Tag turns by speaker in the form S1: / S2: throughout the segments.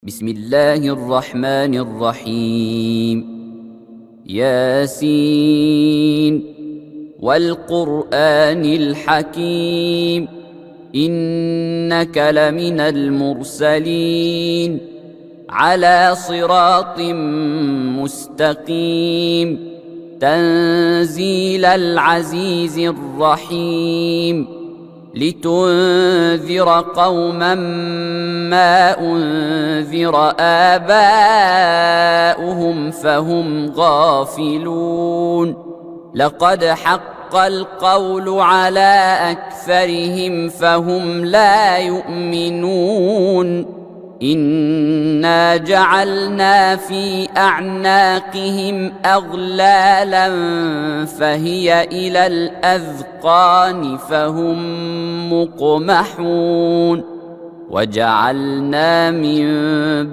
S1: بسم الله الرحمن الرحيم. ياسين والقرآن الحكيم إنك لمن المرسلين على صراط مستقيم تنزيل العزيز الرحيم لتنذر قوما ما أنذر آباؤهم فهم غافلون لقد حق القول على أكثرهم فهم لا يؤمنون إنا جعلنا في أعناقهم أغلالا فهي إلى الأذقان فهم مقمحون وجعلنا من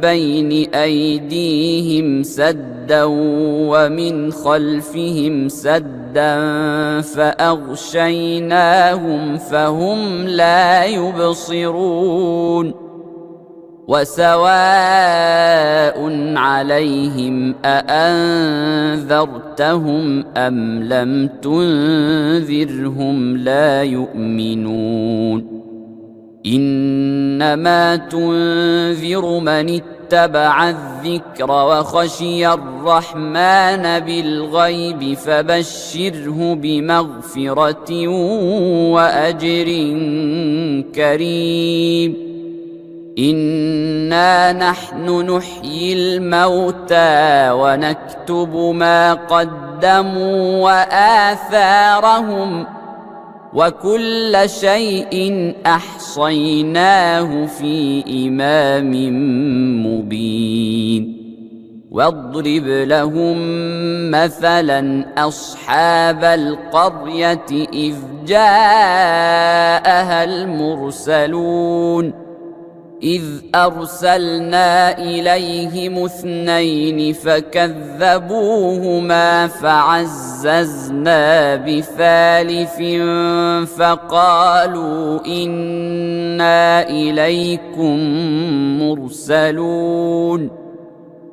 S1: بين أيديهم سدا ومن خلفهم سدا فأغشيناهم فهم لا يبصرون وسواء عليهم أأنذرتهم أم لم تنذرهم لا يؤمنون إنما تنذر من اتبع الذكر وخشي الرحمن بالغيب فبشره بمغفرة وأجر كريم إنا نحن نحيي الموتى ونكتب ما قدموا وآثارهم وكل شيء أحصيناه في إمام مبين واضرب لهم مثلا أصحاب القرية إذ جاءها المرسلون إذ أرسلنا إليهم اثنين فكذبوهما فعززنا بثالث فقالوا إنا إليكم مرسلون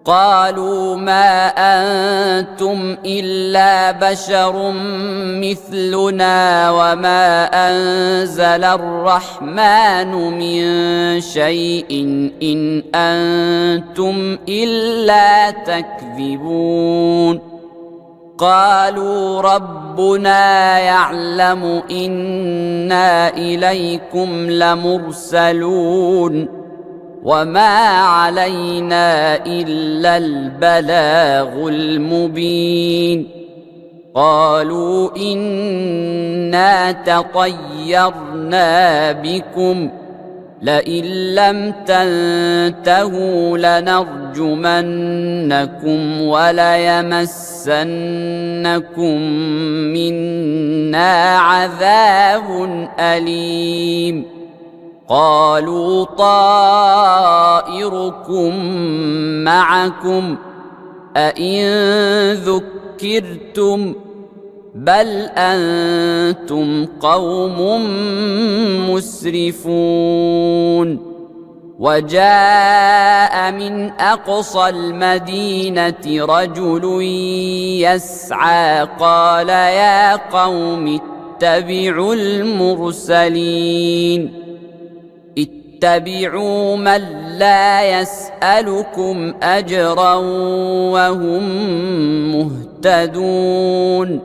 S1: قالوا ما أنتم إلا بشر مثلنا وما أنزل الرحمن من شيء إن أنتم إلا تكذبون قالوا ربنا يعلم إنا إليكم لمرسلون وما علينا إلا البلاغ المبين قالوا إنا تطيرنا بكم لئن لم تنتهوا لنرجمنكم وليمسنكم منا عذاب أليم قالوا طائركم معكم أئن ذكرتم بل أنتم قوم مسرفون وجاء من أقصى المدينة رجل يسعى قال يا قوم اتبعوا المرسلين اتبعوا من لا يسألكم أجرا وهم مهتدون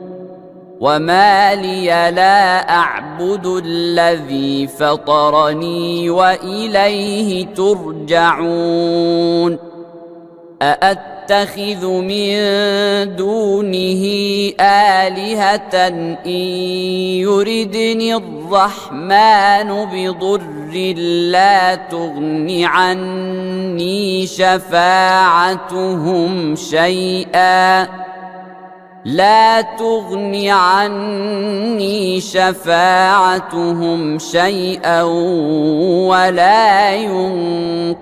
S1: وما لي لا أعبد الذي فطرني وإليه ترجعون أأتخذ من دونه آلهة إن يردني الرحمن بضر لا تغن عني شفاعتهم شيئا ولا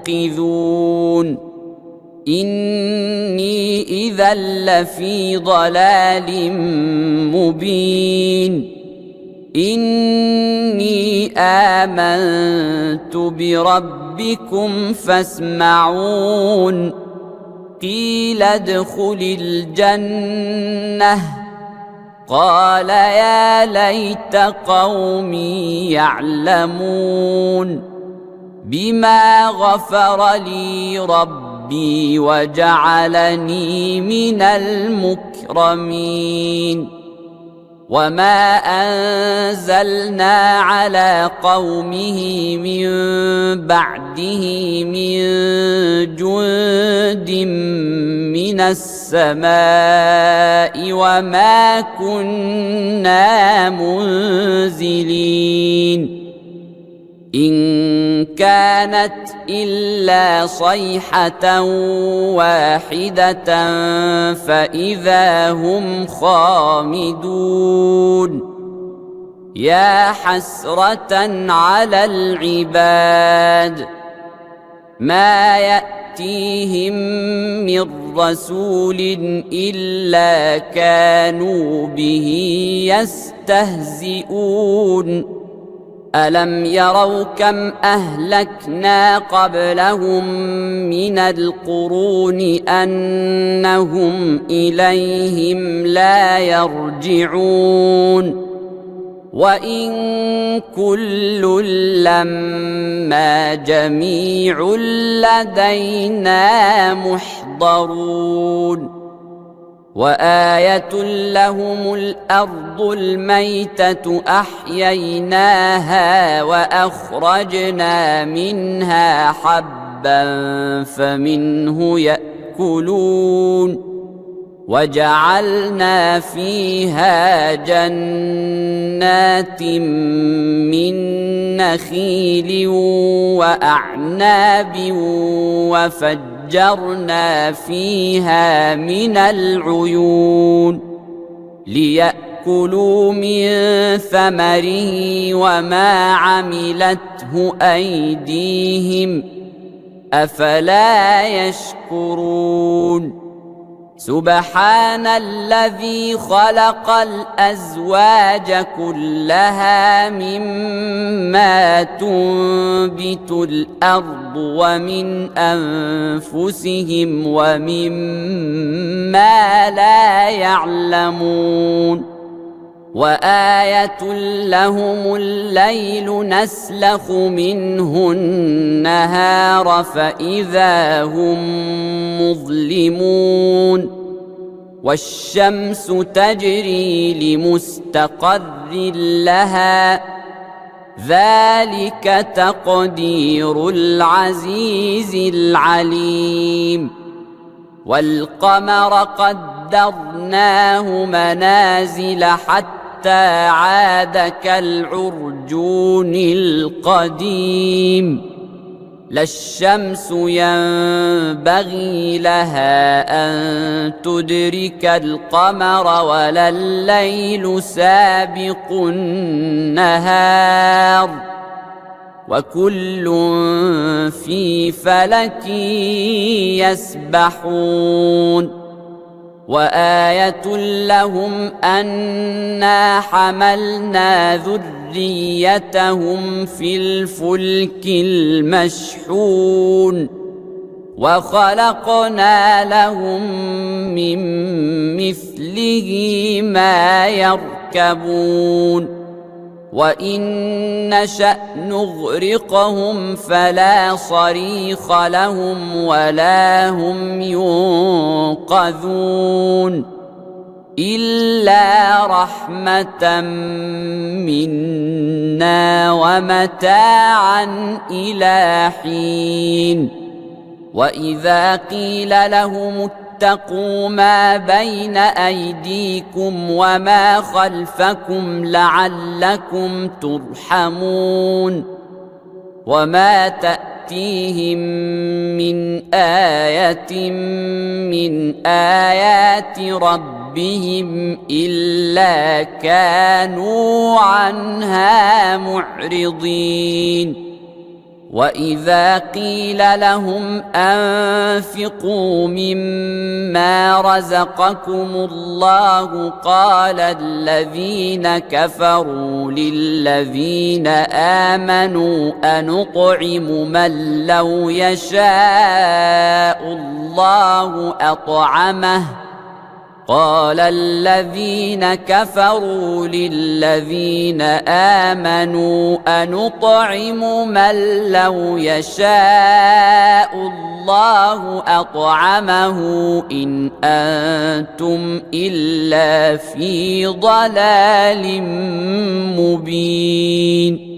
S1: ينقذون إني إذا لفي ضلال مبين إني آمنت بربي ربكم فاسمعون قيل ادخل الجنة قال يا ليت قومي يعلمون بما غفر لي ربي وجعلني من المكرمين وما أنزلنا على قومه من بعده من جند من السماء وما كنا منزلين إن كانت إلا صيحة واحدة فإذا هم خامدون يا حسرة على العباد ما يأتيهم من رسول إلا كانوا به يستهزئون ألم يروا كم أهلكنا قبلهم من القرون أنهم إليهم لا يرجعون وإن كل لما جميع لدينا محضرون وآية لهم الأرض الميتة أحييناها وأخرجنا منها حبا فمنه يأكلون وجعلنا فيها جنات من نخيل وأعناب وفجرنا فيها من العيون ليأكلوا من ثمره وما عملته أيديهم أفلا يشكرون سبحان الذي خلق الأزواج كلها مما تنبت الأرض ومن أنفسهم ومما لا يعلمون وآية لهم الليل نسلخ منه النهار فإذا هم مظلمون والشمس تجري لمستقر لها ذلك تقدير العزيز العليم والقمر قدرناه منازل حتى عاد كالعرجون القديم لا الشمس ينبغي لها أن تدرك القمر ولا الليل سابق النهار وكل في فلك يسبحون وآية لهم أنا حملنا ذريتهم في الفلك المشحون وخلقنا لهم من مثله ما يركبون وإن نشأ نغرقهم فلا صريخ لهم ولا هم ينقذون إلا رحمة منا ومتاعا إلى حين وإذا قيل لهم اتقوا ما بين أيديكم وما خلفكم لعلكم ترحمون وما تأتيهم من آية من آيات ربهم إلا كانوا عنها معرضين وإذا قيل لهم أنفقوا مما رزقكم الله قال الذين كفروا للذين آمنوا أنطعم من لو يشاء الله أطعمه قال الذين كفروا للذين آمنوا أنطعم من لو يشاء الله أطعمه إن أنتم إلا في ضلال مبين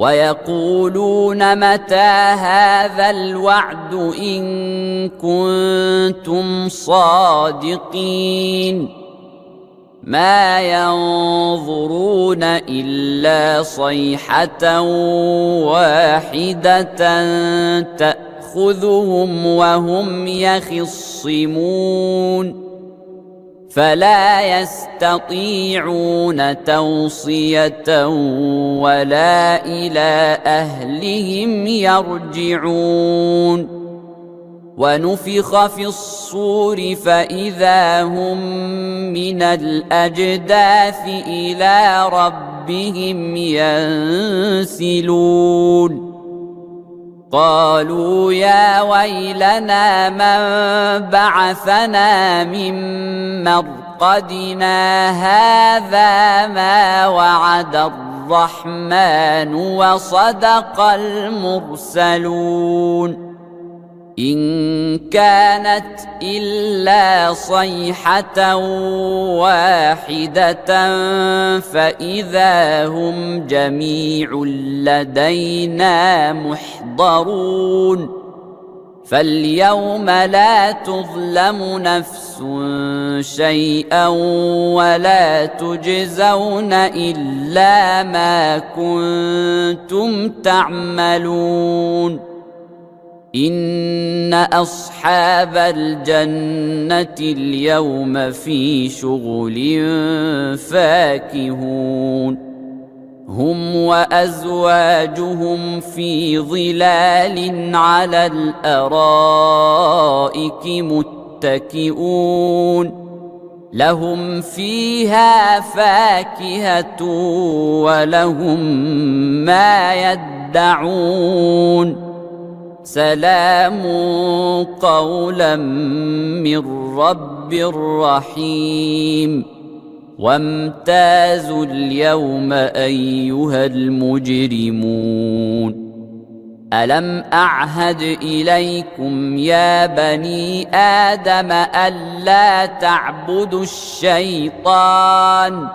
S1: ويقولون متى هذا الوعد إن كنتم صادقين ما ينظرون إلا صيحة واحدة تأخذهم وهم يخصمون فلا يستطيعون توصية ولا إلى أهلهم يرجعون ونفخ في الصور فإذا هم من الأجداث إلى ربهم ينسلون قالوا يا ويلنا من بعثنا من مرقدنا هذا ما وعد الرحمن وصدق المرسلون إن كانت إلا صيحة واحدة فإذا هم جميع لدينا محضرون فاليوم لا تظلم نفس شيئا ولا تجزون إلا ما كنتم تعملون إن أصحاب الجنة اليوم في شغل فاكهون هم وأزواجهم في ظلال على الأرائك متكئون لهم فيها فاكهة ولهم ما يدعون سلام قولا من رب رحيم وامتازوا اليوم أيها المجرمون ألم أعهد إليكم يا بني آدم ألا تعبدوا الشيطان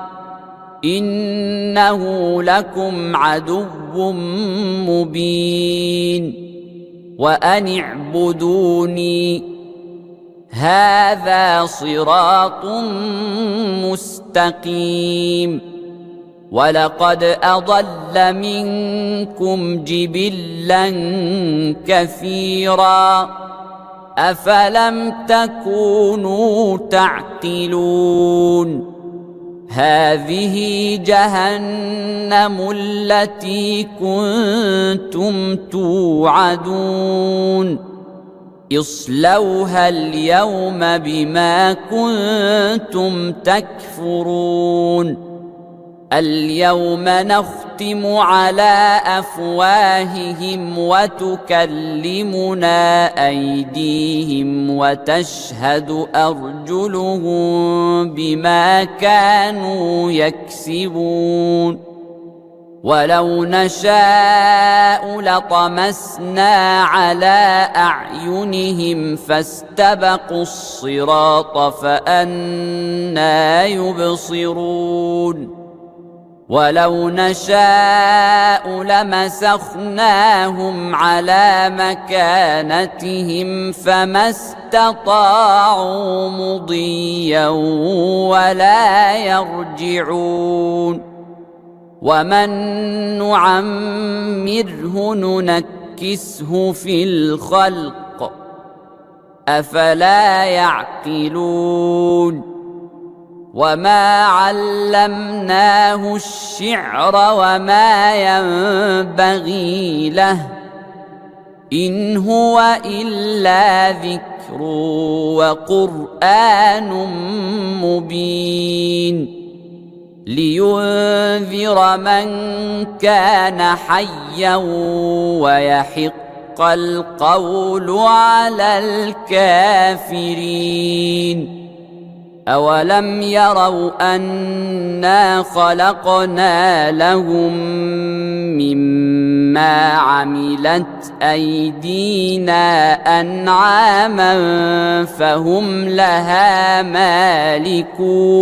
S1: إنه لكم عدو مبين وأن اعبدوني هذا صراط مستقيم ولقد أضل منكم جبلا كثيرا أفلم تكونوا تعقلون هذه جهنم التي كنتم توعدون اصلوها اليوم بما كنتم تكفرون اليوم نختم على أفواههم وتكلمنا أيديهم وتشهد أرجلهم بما كانوا يكسبون ولو نشاء لطمسنا على أعينهم فاستبقوا الصراط فأنى يبصرون ولو نشاء لمسخناهم على مكانتهم فما استطاعوا مضيا ولا يرجعون ومن نعمره ننكسه في الخلق أفلا يعقلون وما علمناه الشعر وما ينبغي له إن هو إلا ذكر وقرآن مبين لينذر من كان حيا ويحق القول على الكافرين. أولم يروا أنا خلقنا لهم مما عملت أيدينا أنعاما فهم لها مالكون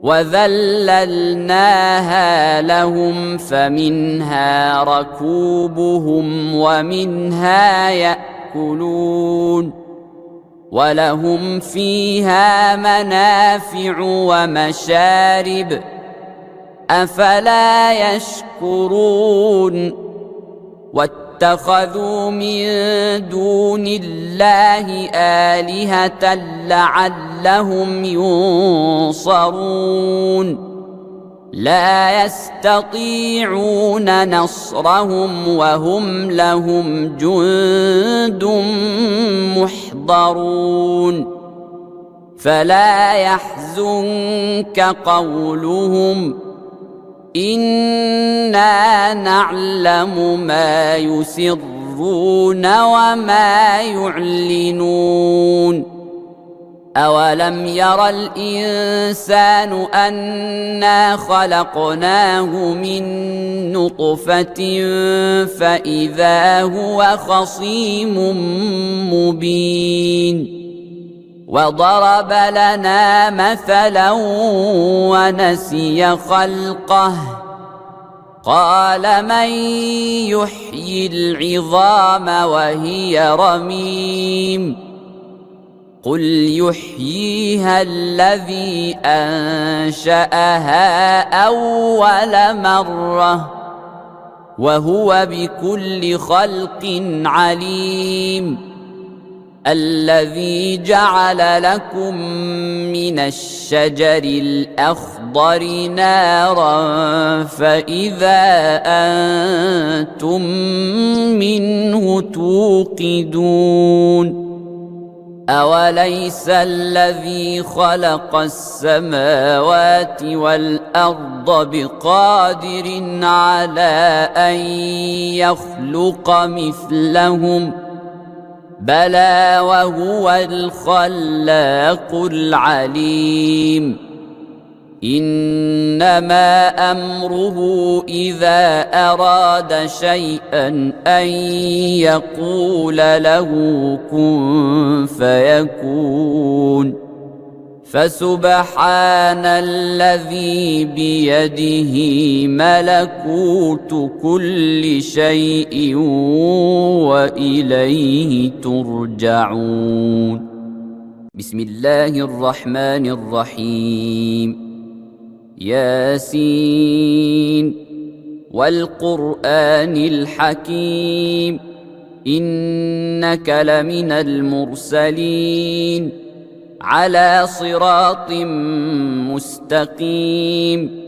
S1: وذللناها لهم فمنها ركوبهم ومنها يأكلون ولهم فيها منافع ومشارب أفلا يشكرون واتخذوا من دون الله آلهة لعلهم ينصرون لا يستطيعون نصرهم وهم لهم جند محضرون فلا يحزنك قولهم إنا نعلم ما يسرون وما يعلنون أولم ير الإنسان أنا خلقناه من نطفة فإذا هو خصيم مبين وضرب لنا مثلا ونسي خلقه قال من يحيي العظام وهي رميم قل يحييها الذي أنشأها أول مرة وهو بكل خلق عليم الذي جعل لكم من الشجر الأخضر نارا فإذا أنتم منه توقدون أوليس الذي خلق السماوات والأرض بقادر على أن يخلق مثلهم بلى وهو الخلاق العليم إنما أمره إذا أراد شيئا أن يقول له كن فيكون فسبحان الذي بيده ملكوت كل شيء وإليه ترجعون. بسم الله الرحمن الرحيم. ياسين والقرآن الحكيم إنك لمن المرسلين على صراط مستقيم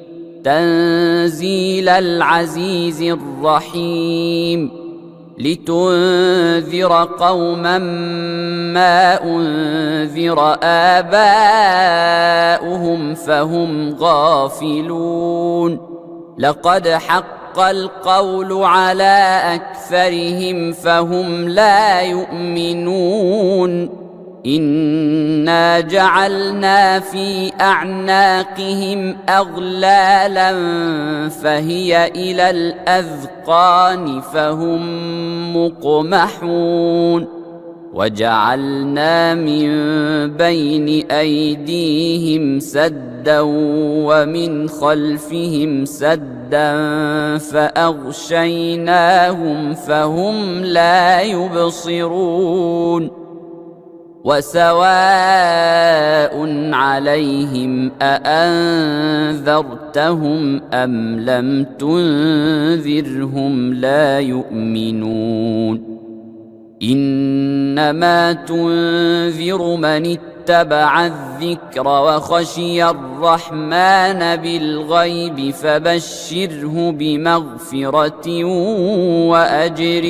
S1: تنزيل العزيز الرحيم لتنذر قوما ما أنذر آباؤهم فهم غافلون لقد حق القول على أكثرهم فهم لا يؤمنون إنا جعلنا في أعناقهم أغلالا فهي إلى الأذقان فهم مقمحون وجعلنا من بين أيديهم سدا ومن خلفهم سدا فأغشيناهم فهم لا يبصرون وسواء عليهم أأنذرتهم أم لم تنذرهم لا يؤمنون إنما تنذر من اتبع الذكر وخشي الرحمن بالغيب فبشره بمغفرة وأجر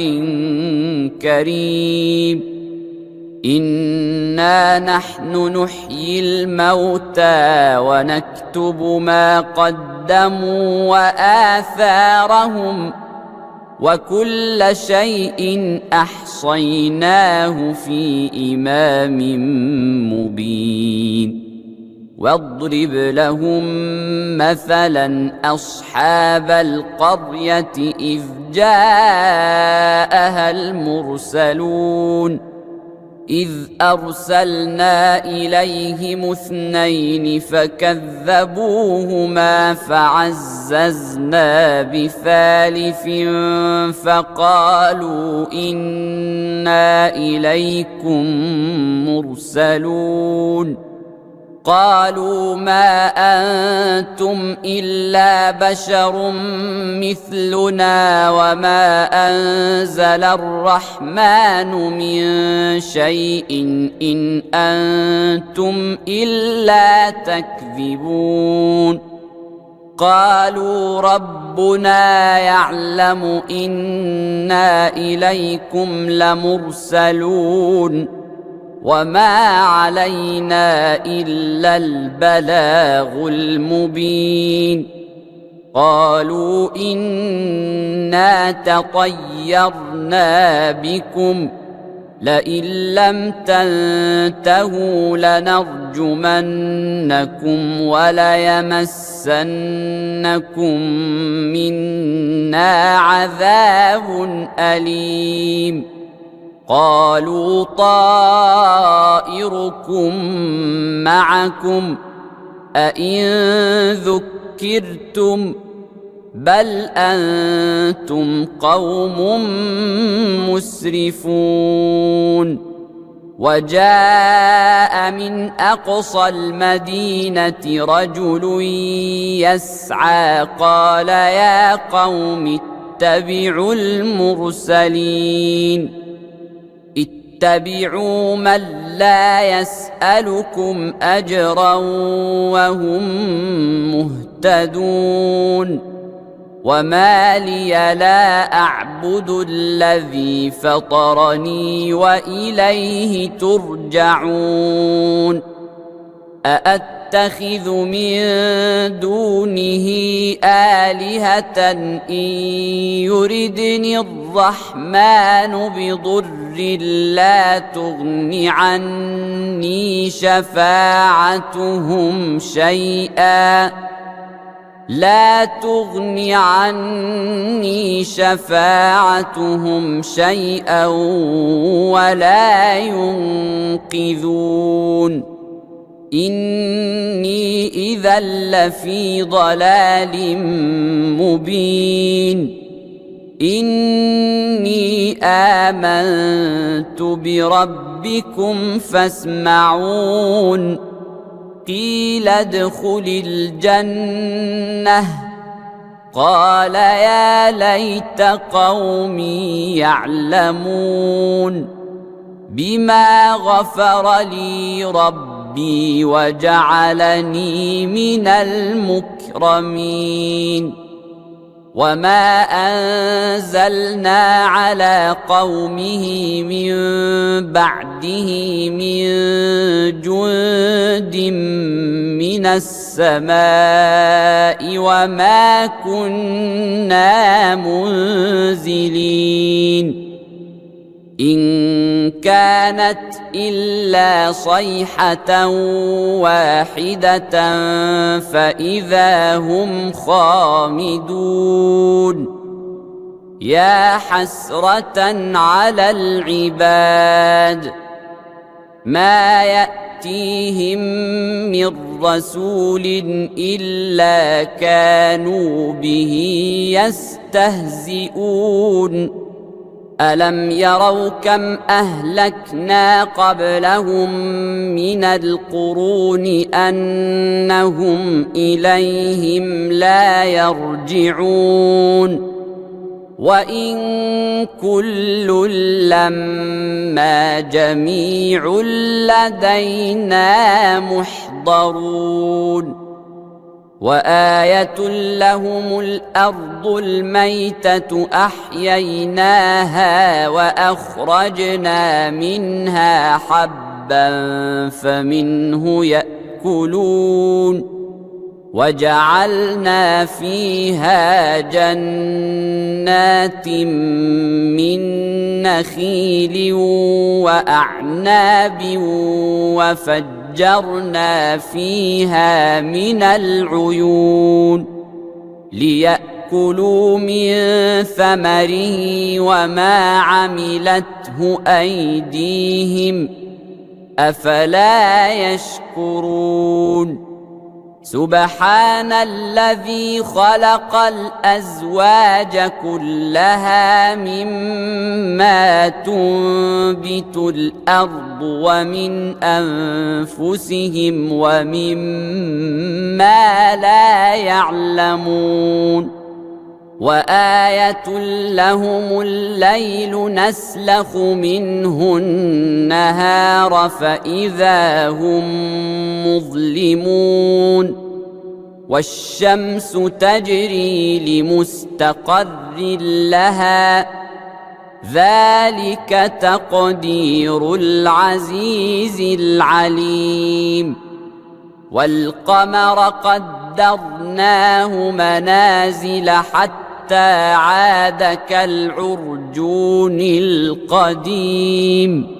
S1: كريم. إنا نحن نحيي الموتى ونكتب ما قدموا وآثارهم وكل شيء أحصيناه في إمام مبين. واضرب لهم مثلا أصحاب القرية إذ جاءها المرسلون إذ أرسلنا إليهم 2 فكذبوهما فعززنا بثالث فقالوا إنا إليكم مرسلون. قالوا ما أنتم إلا بشر مثلنا وما أنزل الرحمن من شيء إن أنتم إلا تكذبون. قالوا ربنا يعلم إنا إليكم لمرسلون وما علينا إلا البلاغ المبين. قالوا إنا تطيرنا بكم لئن لم تنتهوا لنرجمنكم وليمسنكم منا عذاب أليم. قالوا طائركم معكم أئن ذكرتم بل أنتم قوم مسرفون. وجاء من أقصى المدينة رجل يسعى قال يا قوم اتبعوا المرسلين اتبعوا من لا يسألكم أجرا وهم مهتدون. وما لي لا أعبد الذي فطرني وإليه ترجعون. أأتخذ من دونه آلهة إن يردني الرحمن بضر لا تغن عني شفاعتهم شيئا ولا ينقذون. إني إذا لفي ضلال مبين. إني آمنت بربكم فاسمعون. قيل ادخل الجنة قال يا ليت قومي يعلمون بما غفر لي ربي وجعلني من المكرمين. وما أنزلنا على قومه من بعده من جند من السماء وما كنا منزلين. إن كانت إلا صيحة واحدة فإذا هم خامدون. يا حسرة على العباد ما يأتيهم من رسول إلا كانوا به يستهزئون. ألم يروا كم أهلكنا قبلهم من القرون أنهم إليهم لا يرجعون. وإن كل لما جميع لدينا محضرون وآية لهم الأرض الميتة أحييناها وأخرجنا منها حبا فمنه يأكلون وجعلنا فيها جنات من نخيل وأعناب وفجرنا فيها من العيون ليأكلوا من ثمره وما عملته أيديهم أفلا يشكرون سبحان الذي خلق الأزواج كلها مما تنبت الأرض ومن أنفسهم ومما لا يعلمون وآية لهم الليل نسلخ منه النهار فإذا هم مظلمون والشمس تجري لمستقر لها ذلك تقدير العزيز العليم والقمر قدرناه منازل حتى عاد كالعرجون القديم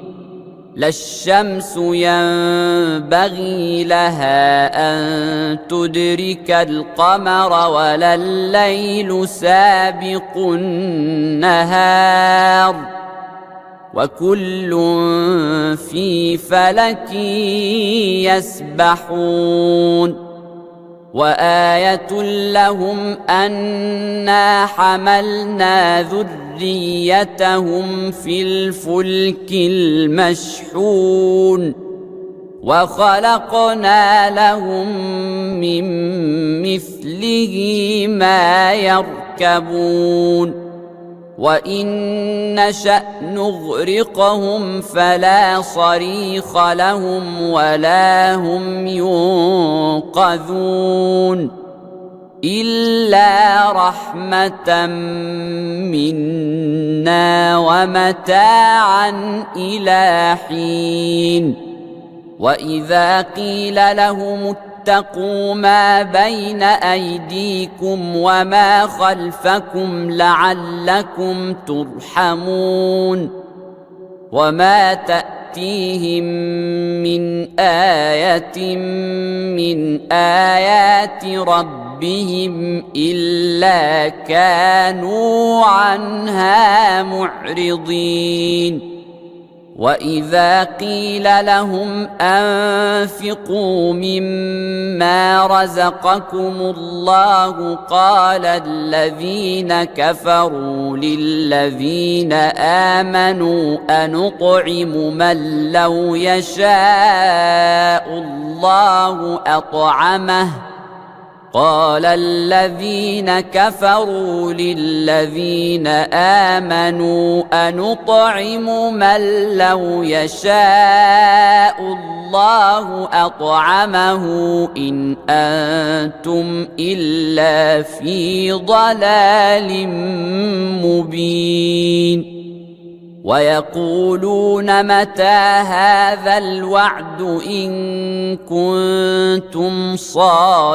S1: لا الشمس ينبغي لها أن تدرك القمر ولا الليل سابق النهار وكل في فلك يسبحون وآية لهم أنا حملنا ذريتهم في الفلك المشحون وخلقنا لهم من مثله ما يركبون وإن نشأ نغرقهم فلا صريخ لهم ولا هم ينقذون إلا رحمة منا ومتاعا إلى حين وإذا قيل لهم اتقوا ما بين أيديكم وما خلفكم لعلكم ترحمون وما تأتيهم من آية من آيات ربهم إلا كانوا عنها معرضين وإذا قيل لهم أنفقوا مما رزقكم الله قال الذين كفروا للذين آمنوا أنطعم من لو يشاء الله أطعمه قال الذين كفروا للذين آمنوا أنطعم من لو يشاء الله أطعمه إن أنتم إلا في ضلال مبين ويقولون متى هذا الوعد إن كنتم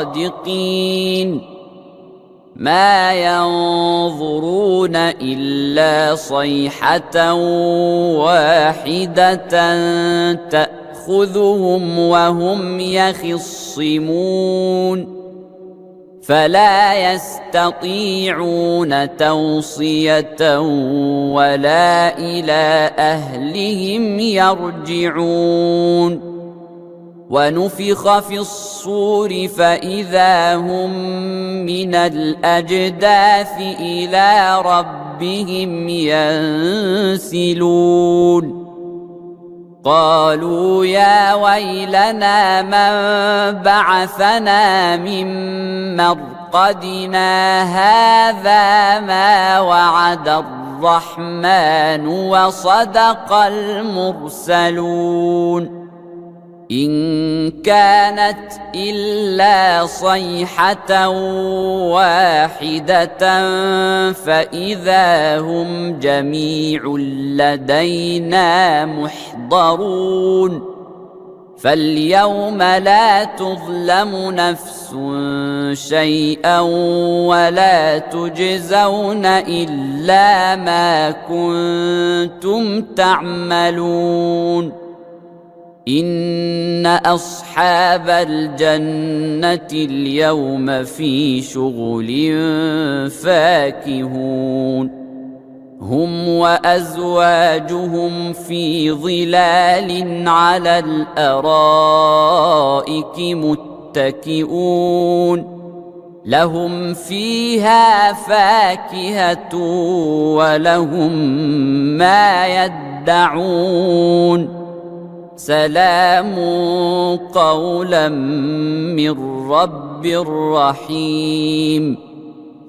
S1: صادقين ما ينظرون إلا صيحة واحدة تأخذهم وهم يخصمون فلا يستطيعون توصية ولا إلى أهلهم يرجعون ونفخ في الصور فإذا هم من الأجداث إلى ربهم ينسلون قالوا يا ويلنا من بعثنا من مرقدنا هذا ما وعد الرحمن وصدق المرسلون إن كانت إلا صيحة واحدة فإذا هم جميع لدينا محضرون فاليوم لا تظلم نفس شيئا ولا تجزون إلا ما كنتم تعملون إن أصحاب الجنة اليوم في شغل فاكهون هم وأزواجهم في ظلال على الأرائك متكئون لهم فيها فاكهة ولهم ما يدعون سلام قولا من رب رحيم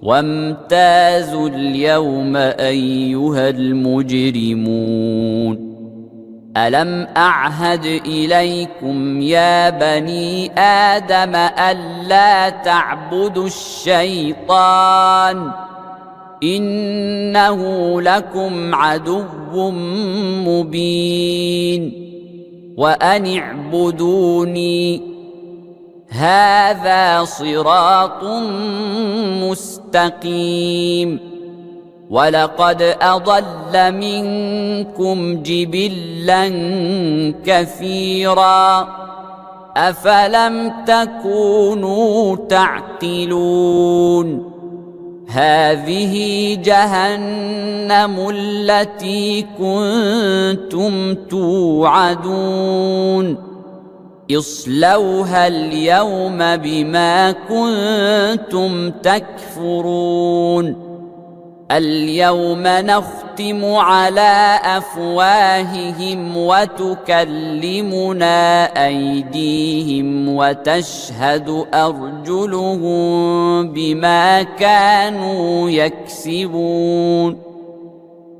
S1: وامتازوا اليوم أيها المجرمون ألم أعهد إليكم يا بني آدم ألا تعبدوا الشيطان إنه لكم عدو مبين وأن اعبدوني هذا صراط مستقيم ولقد أضل منكم جبلا كثيرا أفلم تكونوا تعقلون هذه جهنم التي كنتم توعدون اصلوها اليوم بما كنتم تكفرون اليوم نختم على أفواههم وتكلمنا أيديهم وتشهد أرجلهم بما كانوا يكسبون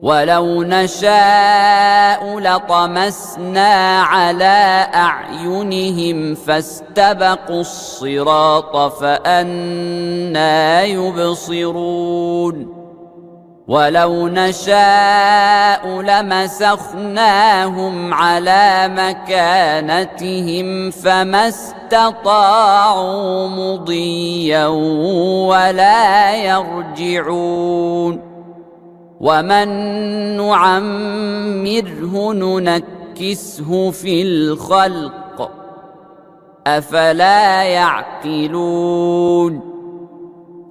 S1: ولو نشاء لطمسنا على أعينهم فاستبقوا الصراط فأنى يبصرون ولو نشاء لمسخناهم على مكانتهم فما استطاعوا مضيا ولا يرجعون ومن نعمره ننكسه في الخلق أفلا يعقلون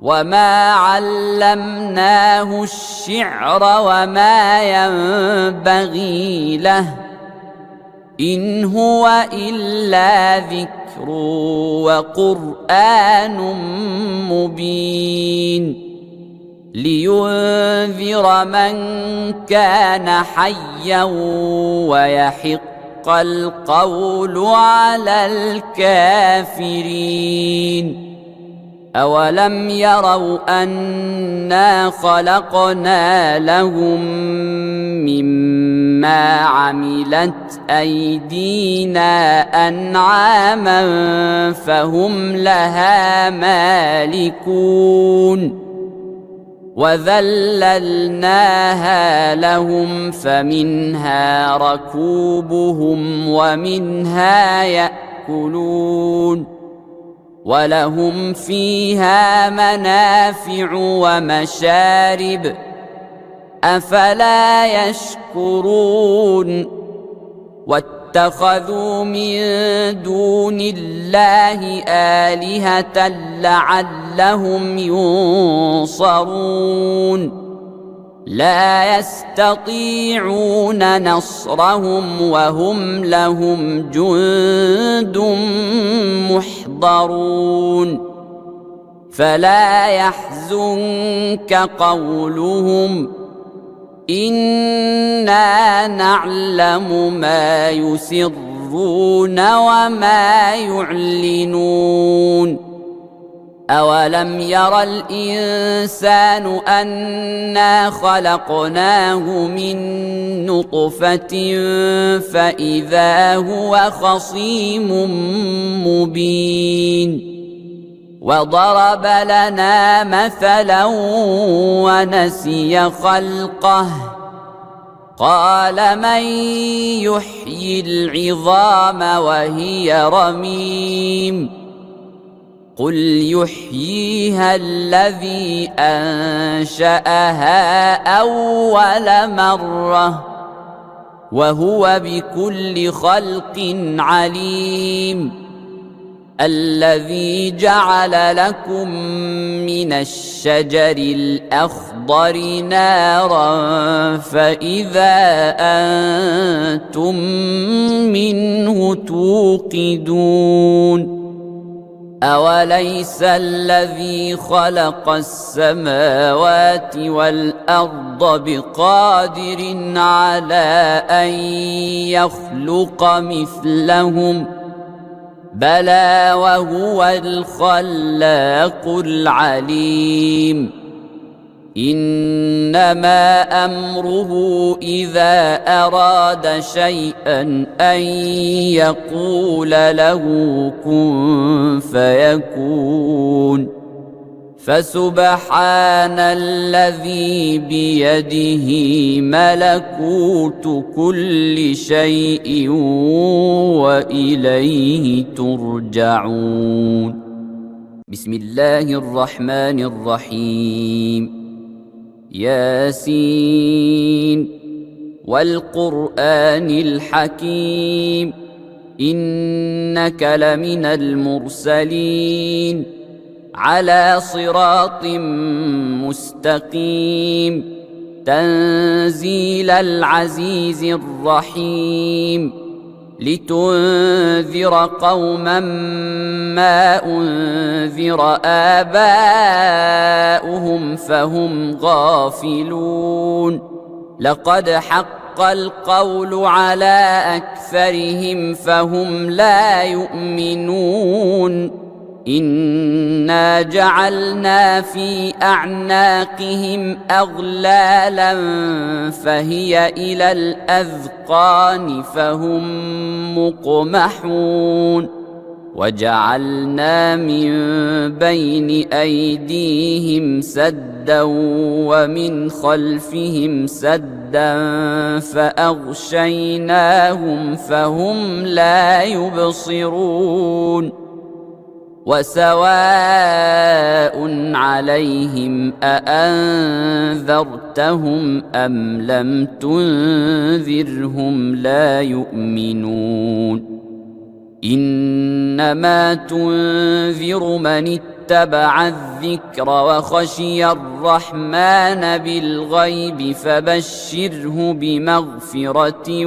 S1: وما علمناه الشعر وما ينبغي له إن هو إلا ذكر وقرآن مبين لينذر من كان حيا ويحق القول على الكافرين أولم يروا أنا خلقنا لهم مما عملت أيدينا أنعاما فهم لها مالكون وذللناها لهم فمنها ركوبهم ومنها يأكلون ولهم فيها منافع ومشارب أفلا يشكرون واتخذوا من دون الله آلهة لعلهم ينصرون لا يستطيعون نصرهم وهم لهم جند محضرون فلا يحزنك قولهم إنا نعلم ما يسرون وما يعلنون أولم ير الإنسان أنا خلقناه من نطفة فإذا هو خصيم مبين وضرب لنا مثلا ونسي خلقه قال من يحيي العظام وهي رميم قل يحييها الذي أنشأها أول مرة وهو بكل خلق عليم الذي جعل لكم من الشجر الأخضر نارا فإذا أنتم منه توقدون أوليس الذي خلق السماوات والأرض بقادر على أن يخلق مثلهم بلى وهو الخلاق العليم إنما أمره إذا أراد شيئا أن يقول له كن فيكون فسبحان الذي بيده ملكوت كل شيء وإليه ترجعون بسم الله الرحمن الرحيم ياسين والقرآن الحكيم إنك لمن المرسلين على صراط مستقيم تنزيل العزيز الرحيم لتنذر قوما ما أنذر آباؤهم فهم غافلون لقد حق القول على أكثرهم فهم لا يؤمنون إنا جعلنا في أعناقهم أغلالا فهي إلى الأذقان فهم مقمحون وجعلنا من بين أيديهم سدا ومن خلفهم سدا فأغشيناهم فهم لا يبصرون وسواء عليهم أأنذرتهم أم لم تنذرهم لا يؤمنون إنما تنذر من اتبع الذكر وخشي الرحمن بالغيب فبشره بمغفرة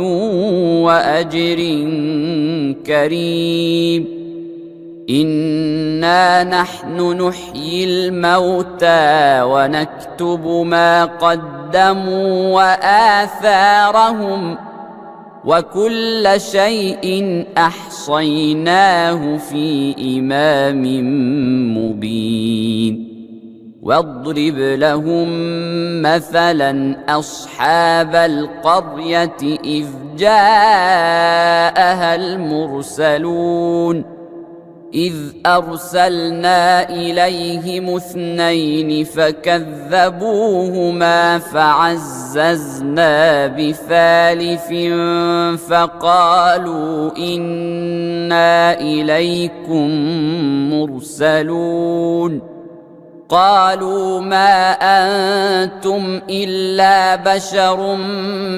S1: وأجر كريم إنا نحن نحيي الموتى ونكتب ما قدموا وآثارهم وكل شيء أحصيناه في إمام مبين واضرب لهم مثلا أصحاب القرية إذ جاءها المرسلون إذ أرسلنا إليهم اثنين فكذبوهما فعززنا بثالث فقالوا إنا إليكم مرسلون قالوا ما أنتم إلا بشر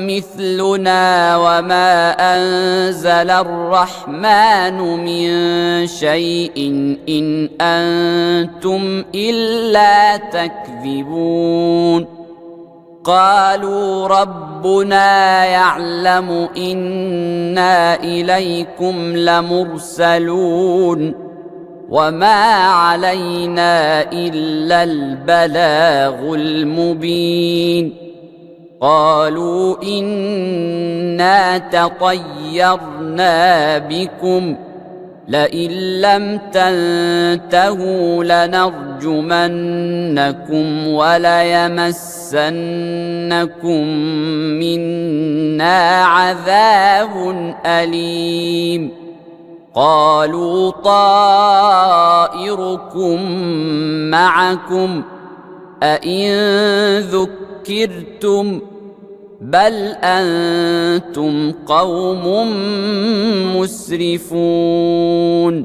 S1: مثلنا وما أنزل الرحمن من شيء إن أنتم إلا تكذبون قالوا ربنا يعلم إنا إليكم لمرسلون وما علينا إلا البلاغ المبين قالوا إنا تطيرنا بكم لئن لم تنتهوا لنرجمنكم وليمسنكم منا عذاب أليم قالوا طائركم معكم أئن ذكرتم بل أنتم قوم مسرفون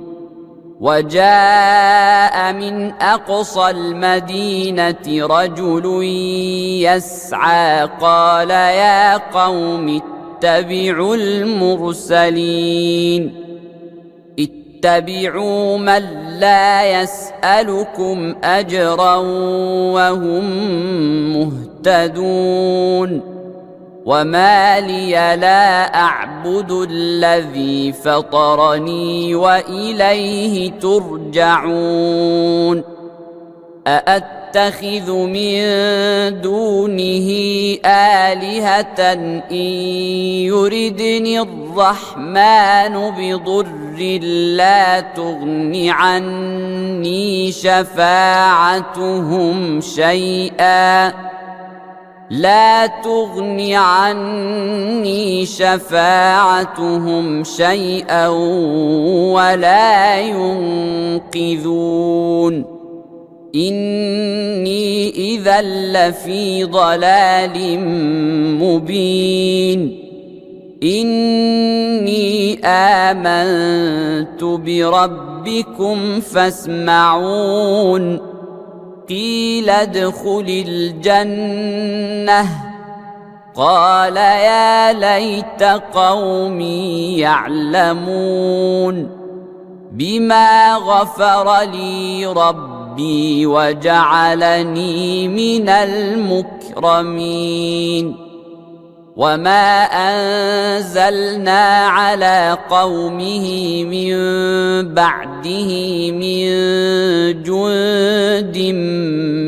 S1: وجاء من أقصى المدينة رجل يسعى قال يا قوم اتبعوا المرسلين اتبعوا من لا يسألكم أجرا وهم مهتدون وما لي لا أعبد الذي فطرني وإليه ترجعون أأتخذ من دونه آلهة إن يردني الرحمن بضر لا تغن عني شفاعتهم شيئا ولا ينقذون إني إذا لفي ضلال مبين إني آمنت بربكم فاسمعون قيل ادخل الجنة قال يا ليت قومي يعلمون بما غفر لي ربي وجعلني من المكرمين وما أنزلنا على قومه من بعده من جند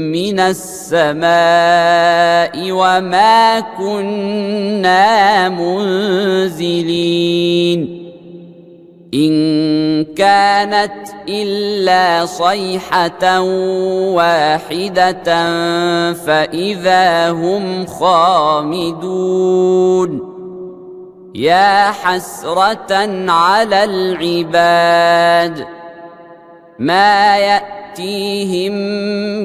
S1: من السماء وما كنا منزلين إن كانت إلا صيحة واحدة فإذا هم خامدون يا حسرة على العباد ما يأتيهم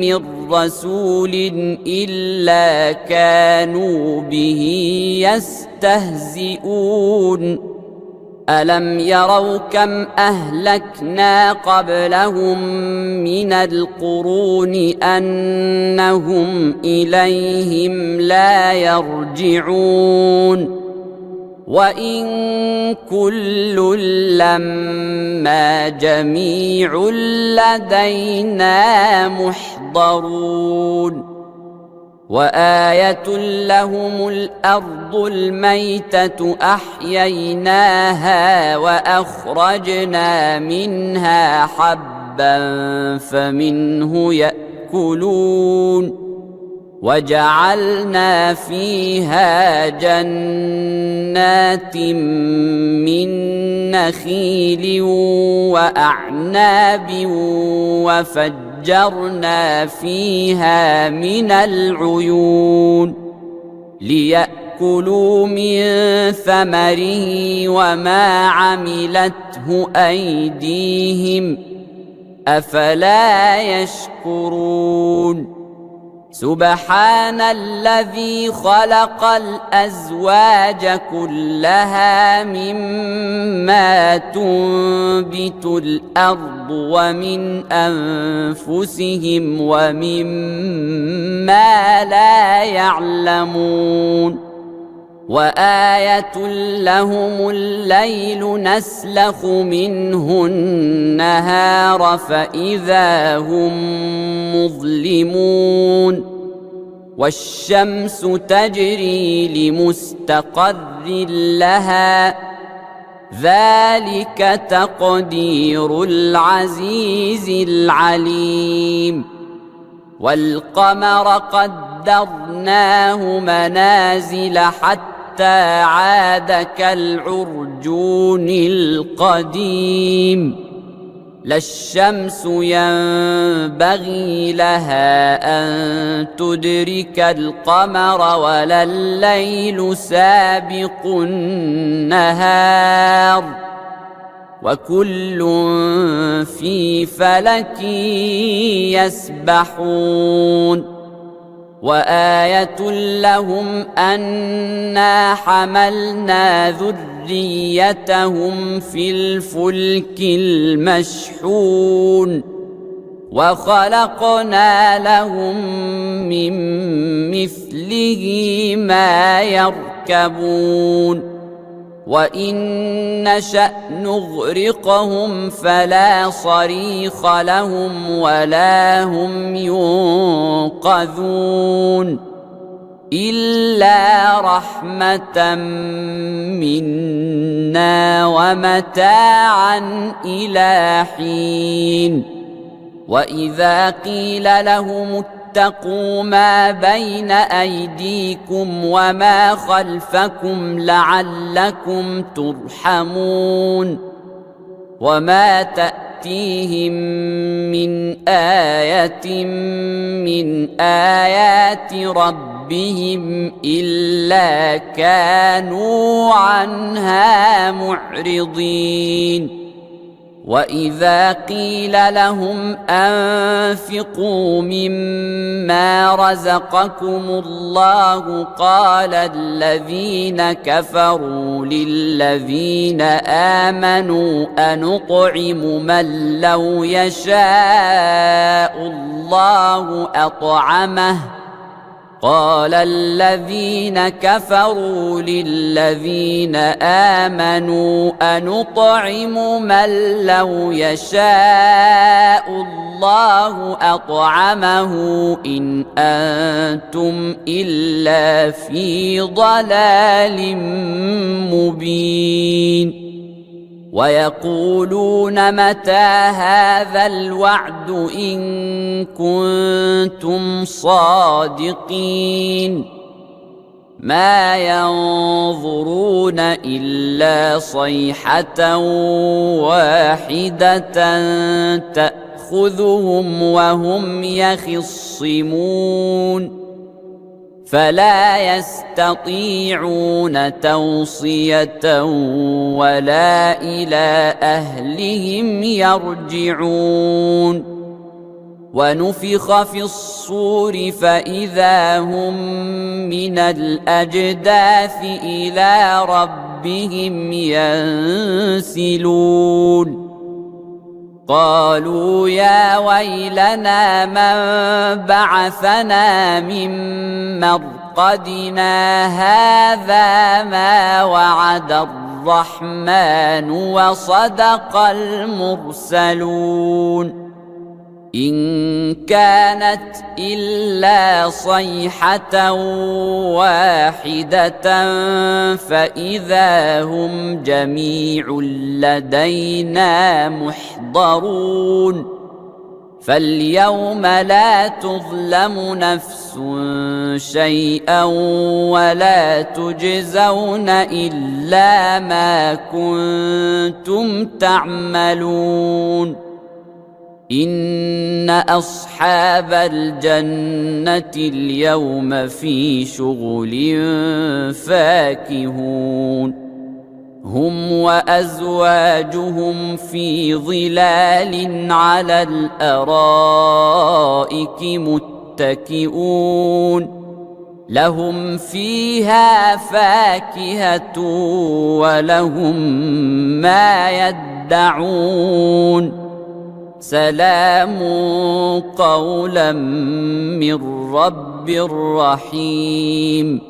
S1: من رسول إلا كانوا به يستهزئون ألم يروا كم أهلكنا قبلهم من القرون أنهم إليهم لا يرجعون وإن كل لما جميع لدينا محضرون وآية لهم الأرض الميتة أحييناها وأخرجنا منها حبا فمنه يأكلون وجعلنا فيها جنات من نخيل وأعناب وفجرنا فيها من العيون ليأكلوا من ثمره وما عملته أيديهم أفلا يشكرون سبحان الذي خلق الأزواج كلها مما تنبت الأرض ومن أنفسهم ومما لا يعلمون وآية لهم الليل نسلخ منه النهار فإذا هم مظلمون والشمس تجري لمستقر لها ذلك تقدير العزيز العليم والقمر قدرناه قدرناه منازل حتى عاد كالعرجون القديم لا الشمس ينبغي لها أن تدرك القمر ولا الليل سابق النهار وكل في فلك يسبحون وآية لهم أنا حملنا ذريتهم في الفلك المشحون وخلقنا لهم من مثله ما يركبون وإن نشأ نغرقهم فلا صريخ لهم ولا هم ينقذون إلا رحمة منا ومتاعا إلى حين وإذا قيل لهم اتقوا ما بين أيديكم وما خلفكم لعلكم ترحمون وما تأتيهم من آية من آيات ربهم إلا كانوا عنها معرضين وإذا قيل لهم أنفقوا مما رزقكم الله قال الذين كفروا للذين آمنوا أنطعم من لو يشاء الله أطعمه قال الذين كفروا للذين آمنوا أنطعم من لو يشاء الله أطعمه إن أنتم إلا في ضلال مبين ويقولون متى هذا الوعد إن كنتم صادقين ما ينظرون إلا صيحة واحدة تأخذهم وهم يخصمون فلا يستطيعون توصية ولا إلى أهلهم يرجعون ونفخ في الصور فإذا هم من الأجداث إلى ربهم ينسلون قالوا يا ويلنا من بعثنا من مرقدنا هذا ما وعد الرحمن وصدق المرسلون إن كانت إلا صيحة واحدة فإذا هم جميع لدينا محضرون فاليوم لا تظلم نفس شيئا ولا تجزون إلا ما كنتم تعملون إن أصحاب الجنة اليوم في شغل فاكهون هم وأزواجهم في ظلال على الأرائك متكئون لهم فيها فاكهة ولهم ما يدعون سلام قولا من رب رحيم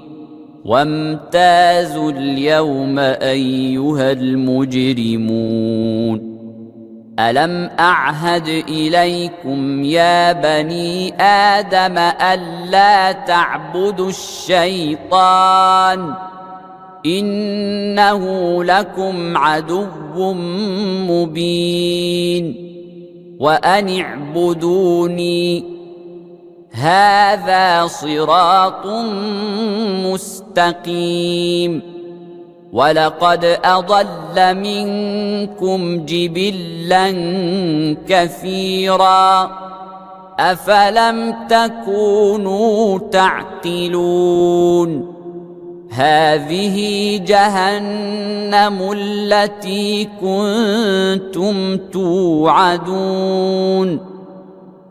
S1: وامتازوا اليوم أيها المجرمون ألم أعهد إليكم يا بني آدم ألا تعبدوا الشيطان إنه لكم عدو مبين وأن اعبدوني هذا صراط مستقيم ولقد أضل منكم جبلا كثيرا أفلم تكونوا تعقلون هذه جهنم التي كنتم توعدون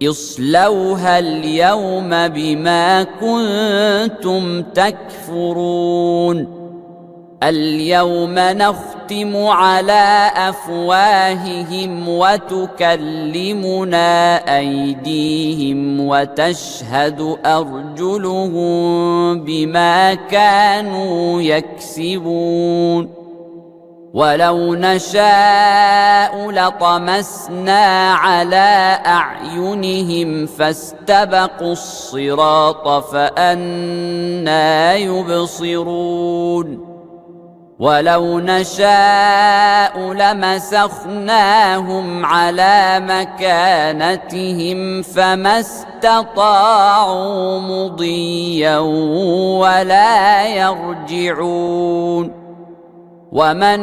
S1: اصلوها اليوم بما كنتم تكفرون اليوم نختم على أفواههم وتكلمنا أيديهم وتشهد أرجلهم بما كانوا يكسبون ولو نشاء لطمسنا على أعينهم فاستبقوا الصراط فأنى يبصرون ولو نشاء لمسخناهم على مكانتهم فما استطاعوا مضيا ولا يرجعون ومن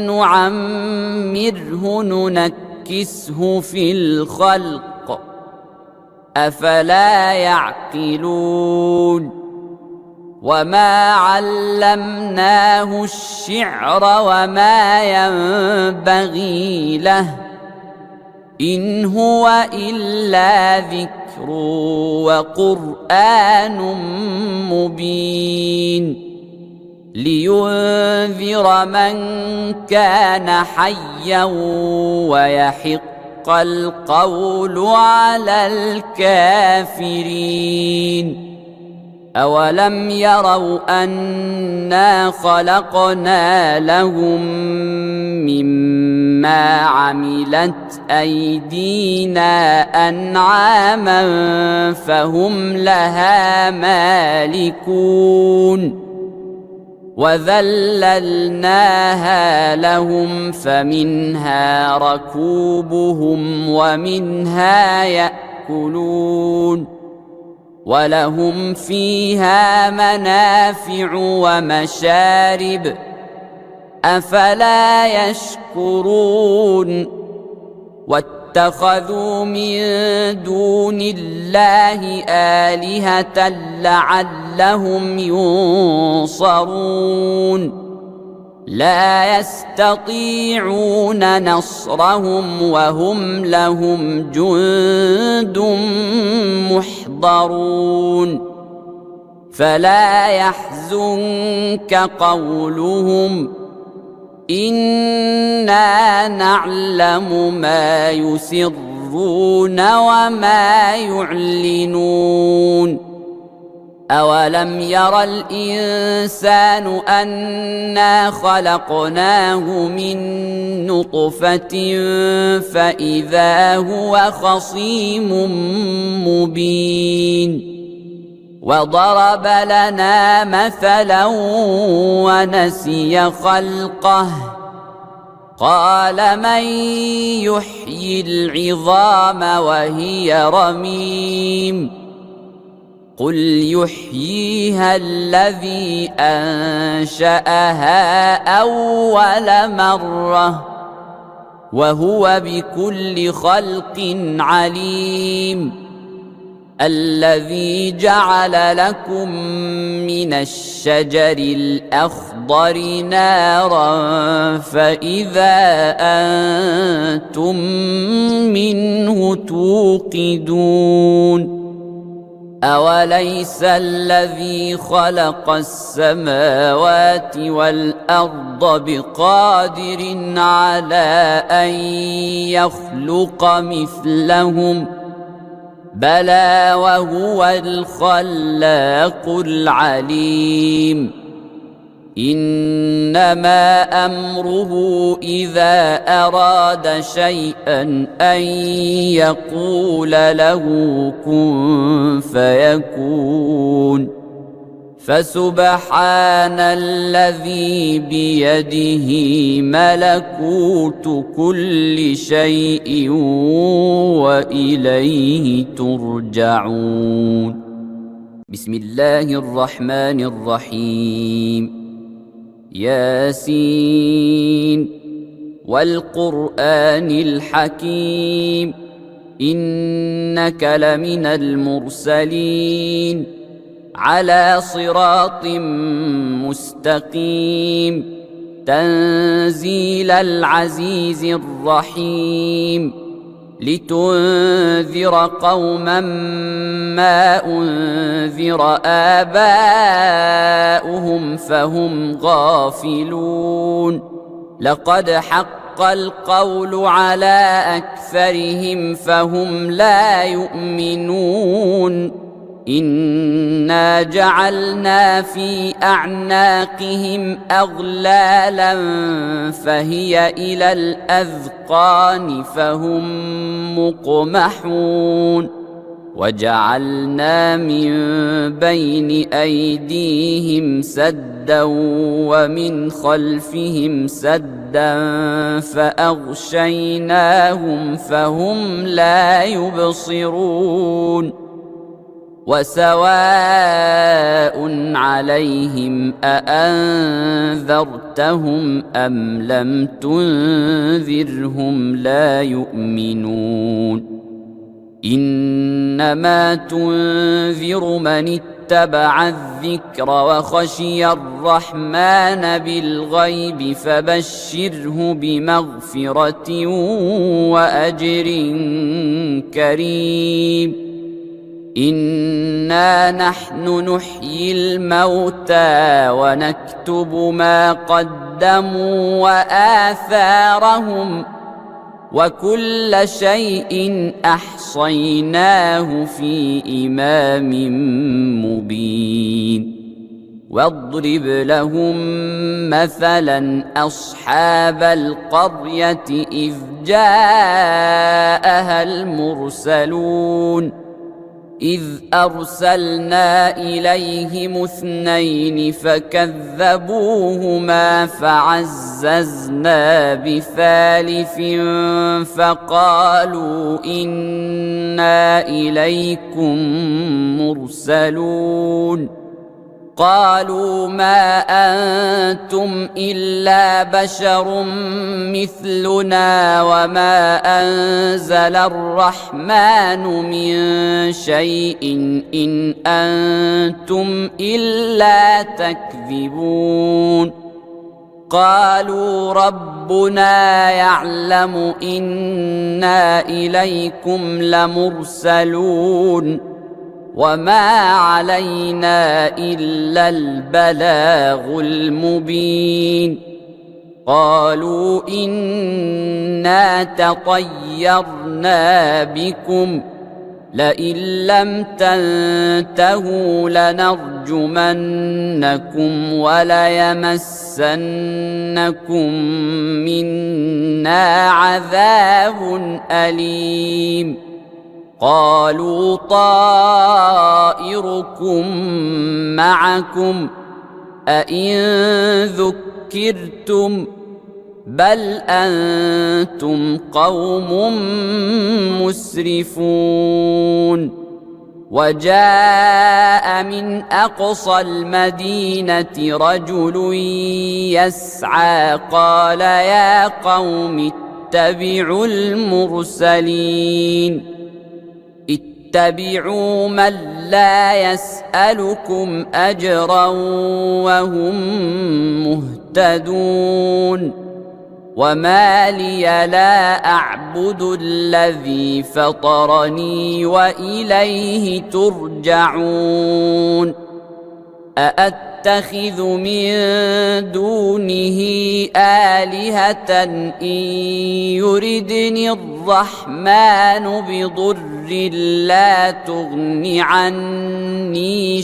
S1: نعمره ننكسه في الخلق أفلا يعقلون وما علمناه الشعر وما ينبغي له إن هو إلا ذكر وقرآن مبين لينذر من كان حيا ويحق القول على الكافرين أولم يروا أنا خلقنا لهم مما عملت أيدينا أنعاما فهم لها مالكون وذللناها لهم فمنها ركوبهم ومنها يأكلون ولهم فيها منافع ومشارب أفلا يشكرون واتخذوا من دون الله آلهة لعلهم ينصرون لا يستطيعون نصرهم وهم لهم جند محضرون فلا يحزنك قولهم إنا نعلم ما يسرون وما يعلنون أولم ير الإنسان أنا خلقناه من نطفة فإذا هو خصيم مبين وضرب لنا مثلا ونسي خلقه قال من يحيي العظام وهي رميم قل يحييها الذي أنشأها أول مرة وهو بكل خلق عليم الذي جعل لكم من الشجر الأخضر نارا فإذا أنتم منه توقدون أوليس الذي خلق السماوات والأرض بقادر على أن يخلق مثلهم بلى وهو الخلاق العليم إنما أمره إذا أراد شيئا أن يقول له كن فيكون فسبحان الذي بيده ملكوت كل شيء وإليه ترجعون. بسم الله الرحمن الرحيم. ياسين والقرآن الحكيم إنك لمن المرسلين على صراط مستقيم تنزيل العزيز الرحيم لتنذر قوما ما أنذر آباؤهم فهم غافلون. لقد حق القول على أكثرهم فهم لا يؤمنون. إنا جعلنا في أعناقهم أغلالا فهي إلى الأذقان فهم مقمحون. وجعلنا من بين أيديهم سدا ومن خلفهم سدا فأغشيناهم فهم لا يبصرون. وسواء عليهم أأنذرتهم أم لم تنذرهم لا يؤمنون. إنما تنذر من اتبع الذكر وخشي الرحمن بالغيب فبشره بمغفرة وأجر كريم. إنا نحن نحيي الموتى ونكتب ما قدموا وآثارهم وكل شيء أحصيناه في إمام مبين. واضرب لهم مثلا أصحاب القرية إذ جاءها المرسلون إذ أرسلنا إليهم 2 فكذبوهما فعززنا بثالث فقالوا إنا إليكم مرسلون. قالوا ما أنتم إلا بشر مثلنا وما أنزل الرحمن من شيء إن أنتم إلا تكذبون. قالوا ربنا يعلم إنا إليكم لمرسلون وما علينا إلا البلاغ المبين. قالوا إنا تطيرنا بكم لئن لم تنتهوا لنرجمنكم وليمسنكم منا عذاب أليم. قالوا طائركم معكم أئن ذكرتم بل أنتم قوم مسرفون. وجاء من أقصى المدينة رجل يسعى قال يا قوم اتبعوا المرسلين اتبعوا من لا يسألكم أجرا وهم مهتدون. وما لي لا أعبد الذي فطرني وإليه ترجعون. أأتخذ من دونه آلهة إن يردني الرحمن بضر لا تغن عني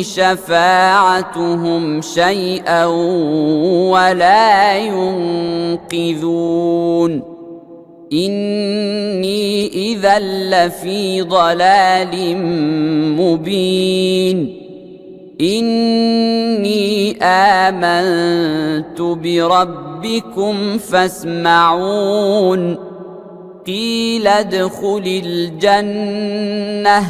S1: شفاعتهم شيئا ولا ينقذون. إني إذا لفي ضلال مبين إني آمنت بربكم فاسمعون قيل ادخل الجنة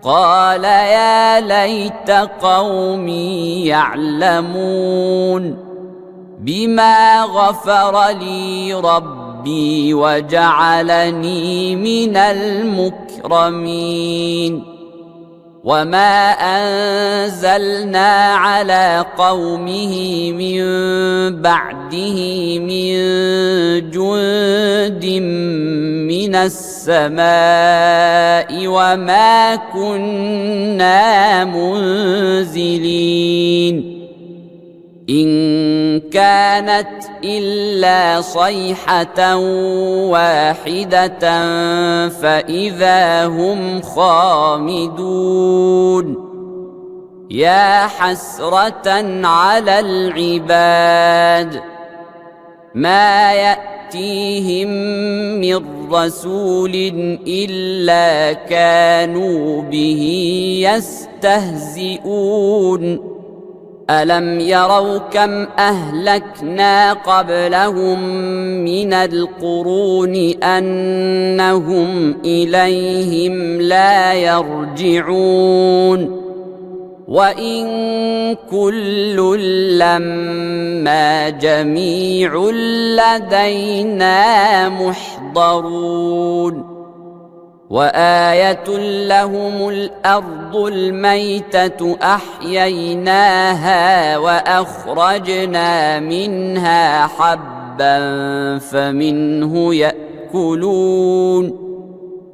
S1: قال يا ليت قومي يعلمون بما غفر لي ربي وجعلني من المكرمين وما أنزلنا على قومه من بعده من جند من السماء وما كنا منزلين إن كانت إلا صيحة واحدة فإذا هم خامدون يا حسرة على العباد ما يأتيهم من رسول إلا كانوا به يستهزئون ألم يروا كم أهلكنا قبلهم من القرون أنهم إليهم لا يرجعون وإن كل لما جميع لدينا محضرون وآية لهم الأرض الميتة أحييناها وأخرجنا منها حبا فمنه يأكلون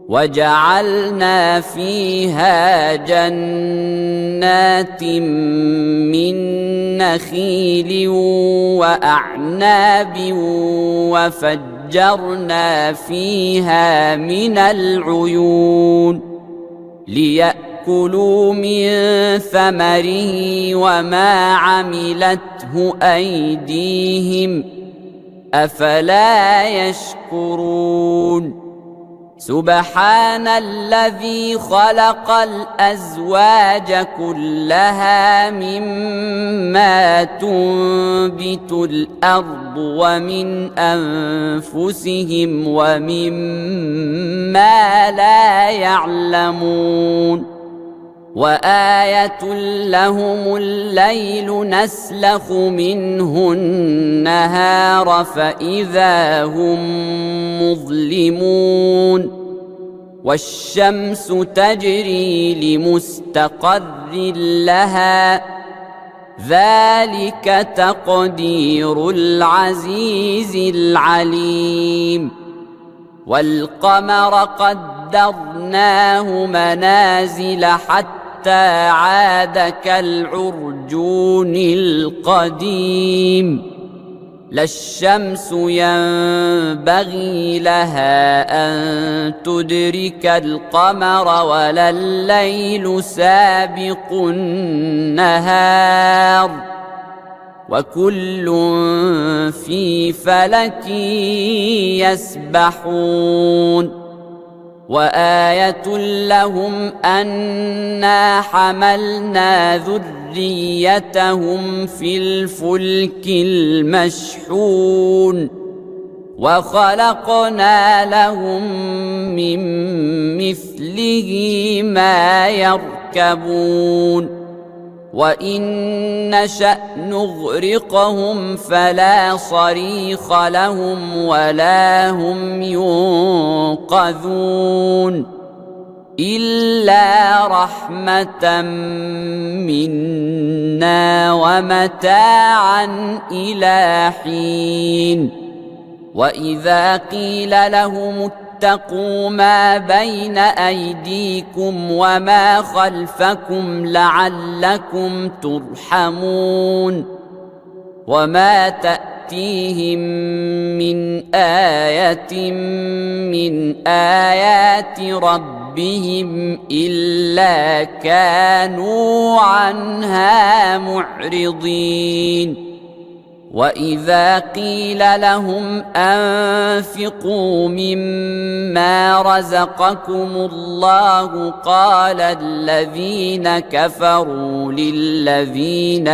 S1: وجعلنا فيها جنات من نخيل وأعناب وفجرنا فيها من العيون ليأكلوا من ثمره وما عملته أيديهم أفلا يشكرون سبحان الذي خلق الأزواج كلها مما تنبت الأرض ومن أنفسهم ومما لا يعلمون وآية لهم الليل نسلخ منه النهار فإذا هم مظلمون والشمس تجري لمستقر لها ذلك تقدير العزيز العليم والقمر قدرناه منازل حتى عاد كالعرجون القديم لا الشمس ينبغي لها أن تدرك القمر ولا الليل سابق النهار وكل في فلك يسبحون وآية لهم أنا حملنا ذريتهم في الفلك المشحون وخلقنا لهم من مثله ما يركبون وإن نشأ نغرقهم فلا صريخ لهم ولا هم ينقذون إلا رحمة منا ومتاعا إلى حين وإذا قيل لهم اتقوا ما بين أيديكم وما خلفكم لعلكم ترحمون وما تأتيهم من آية من آيات ربهم إلا كانوا عنها معرضين وإذا قيل لهم أنفقوا مما رزقكم الله قال الذين كفروا للذين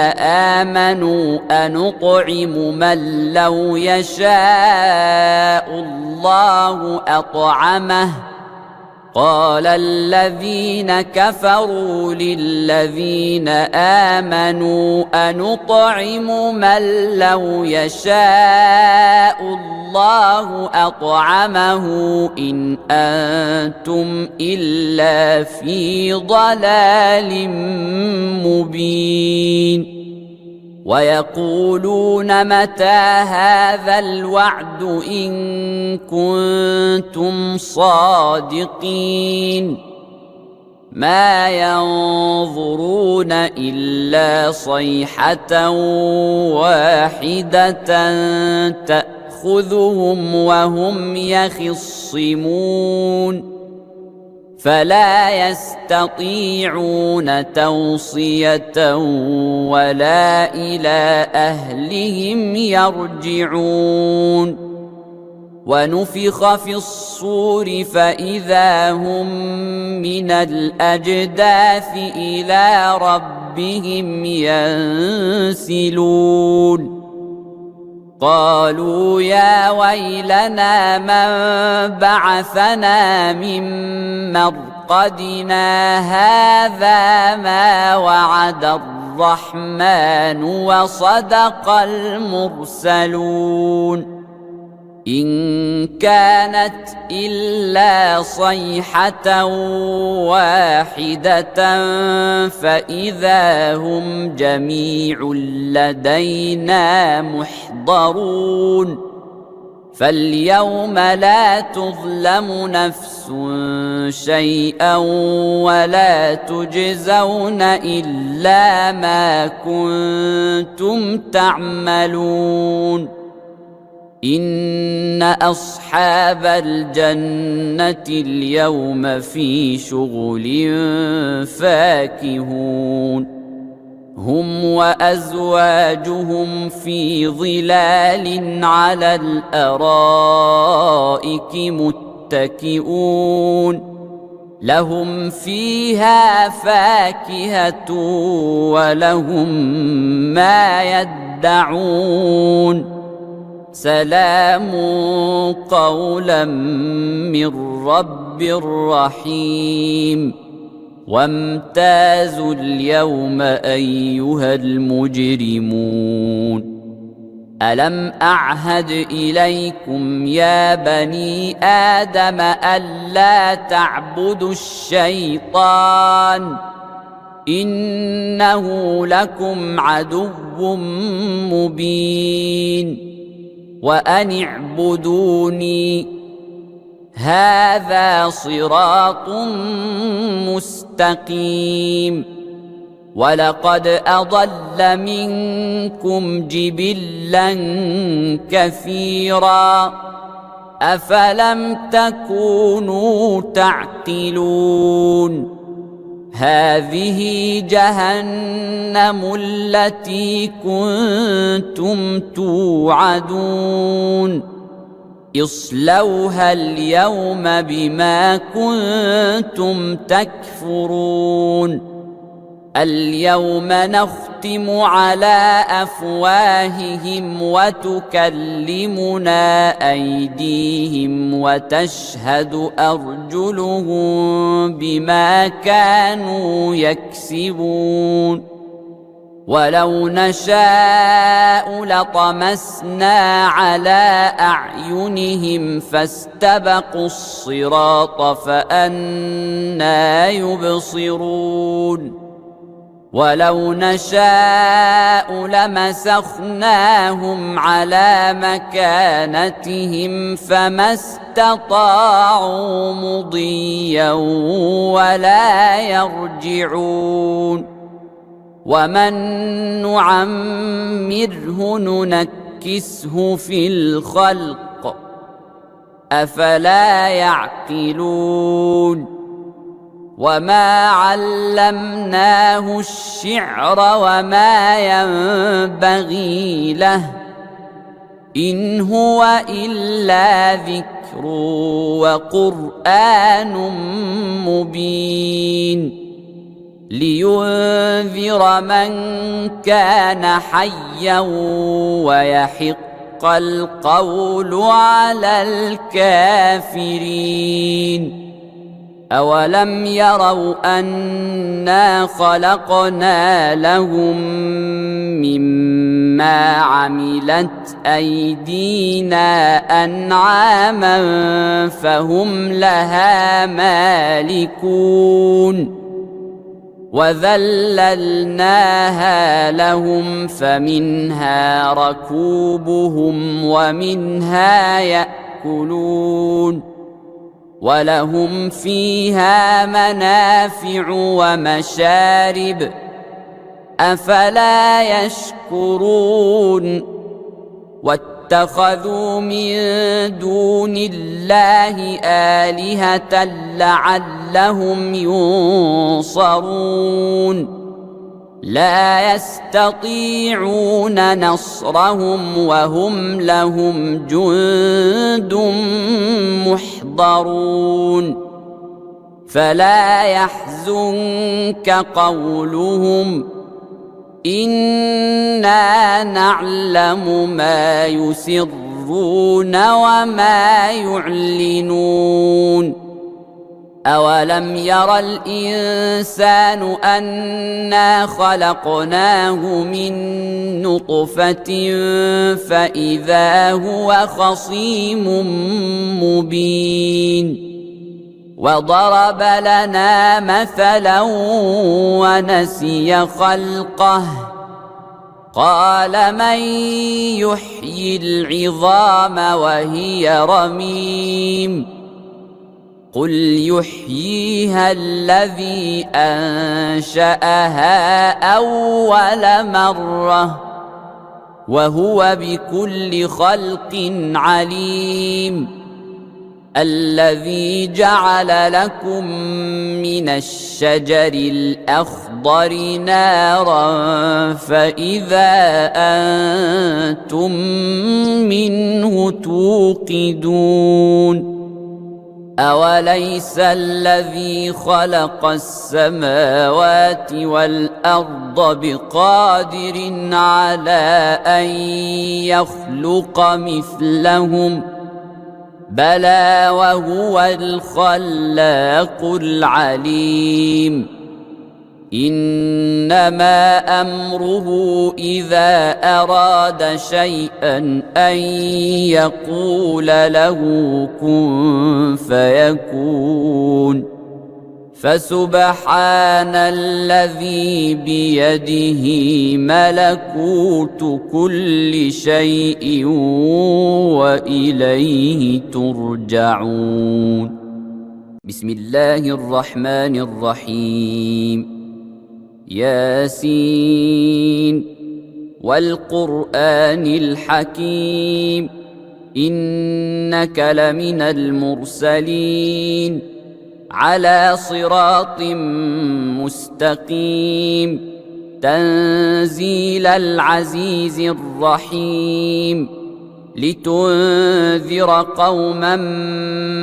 S1: آمنوا أنطعم من لو يشاء الله أطعمه قال الذين كفروا للذين آمنوا أنطعم من لو يشاء الله أطعمه إن أنتم إلا في ضلال مبين ويقولون متى هذا الوعد إن كنتم صادقين ما ينظرون إلا صيحة واحدة تأخذهم وهم يخصمون فلا يستطيعون توصية ولا إلى أهلهم يرجعون ونفخ في الصور فإذا هم من الأجداث إلى ربهم ينسلون قالوا يا ويلنا من بعثنا من مرقدنا هذا ما وعد الرحمن وصدق المرسلون إن كانت إلا صيحة واحدة فإذا هم جميع لدينا محضرون فاليوم لا تظلم نفس شيئا ولا تجزون إلا ما كنتم تعملون إن أصحاب الجنة اليوم في شغل فاكهون هم وأزواجهم في ظلال على الأرائك متكئون لهم فيها فاكهة ولهم ما يدعون سلام قولا من رب رحيم وامتازوا اليوم أيها المجرمون ألم أعهد إليكم يا بني آدم ألا تعبدوا الشيطان إنه لكم عدو مبين وأن اعبدوني هذا صراط مستقيم ولقد أضل منكم جبلا كثيرا أفلم تكونوا تعقلون هذه جهنم التي كنتم توعدون اصلوها اليوم بما كنتم تكفرون اليوم نختم على أفواههم وتكلمنا أيديهم وتشهد أرجلهم بما كانوا يكسبون ولو نشاء لطمسنا على أعينهم فاستبقوا الصراط فأنى يبصرون ولو نشاء لمسخناهم على مكانتهم فما استطاعوا مضيا ولا يرجعون ومن نعمره ننكسه في الخلق أفلا يعقلون وما علمناه الشعر وما ينبغي له إن هو إلا ذكر وقرآن مبين لينذر من كان حيا ويحق القول على الكافرين. أولم يروا أنا خلقنا لهم مما عملت أيدينا أنعاما فهم لها مالكون وذللناها لهم فمنها ركوبهم ومنها يأكلون ولهم فيها منافع ومشارب أفلا يشكرون واتخذوا من دون الله آلهة لعلهم ينصرون لا يستطيعون نصرهم وهم لهم جند محضرون فلا يحزنك قولهم إنا نعلم ما يسرون وما يعلنون أولم ير الإنسان أنا خلقناه من نطفة فإذا هو خصيم مبين وضرب لنا مثلا ونسي خلقه قال من يحيي العظام وهي رميم قل يحييها الذي أنشأها أول مرة وهو بكل خلق عليم الذي جعل لكم من الشجر الأخضر نارا فإذا أنتم منه توقدون أوليس الذي خلق السماوات والأرض بقادر على أن يخلق مثلهم بلى وهو الخلاق العليم إنما أمره إذا أراد شيئا أن يقول له كن فيكون فسبحان الذي بيده ملكوت كل شيء وإليه ترجعون. بسم الله الرحمن الرحيم. ياسين والقرآن الحكيم إنك لمن المرسلين على صراط مستقيم تنزيل العزيز الرحيم لتنذر قوما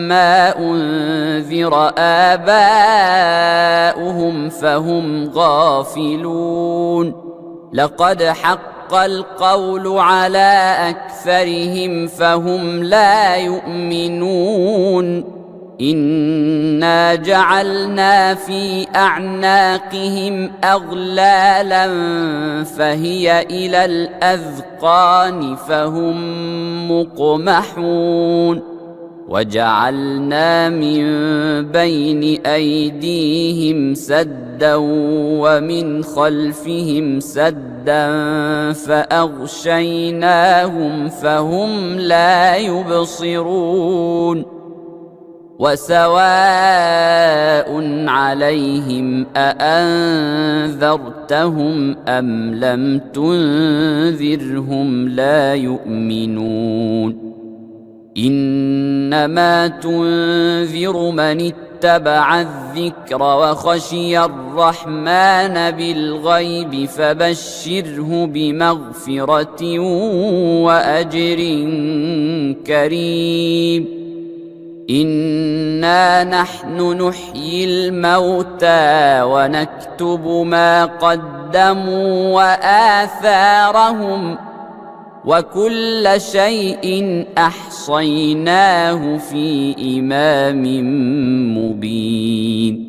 S1: ما أنذر آباؤهم فهم غافلون لقد حق القول على أكثرهم فهم لا يؤمنون إنا جعلنا في أعناقهم أغلالا فهي إلى الأذقان فهم مقمحون وجعلنا من بين أيديهم سدا ومن خلفهم سدا فأغشيناهم فهم لا يبصرون وسواء عليهم أأنذرتهم أم لم تنذرهم لا يؤمنون إنما تنذر من اتبع الذكر وخشي الرحمن بالغيب فبشره بمغفرة وأجر كريم. إنا نحن نحيي الموتى ونكتب ما قدموا وآثارهم وكل شيء أحصيناه في إمام مبين.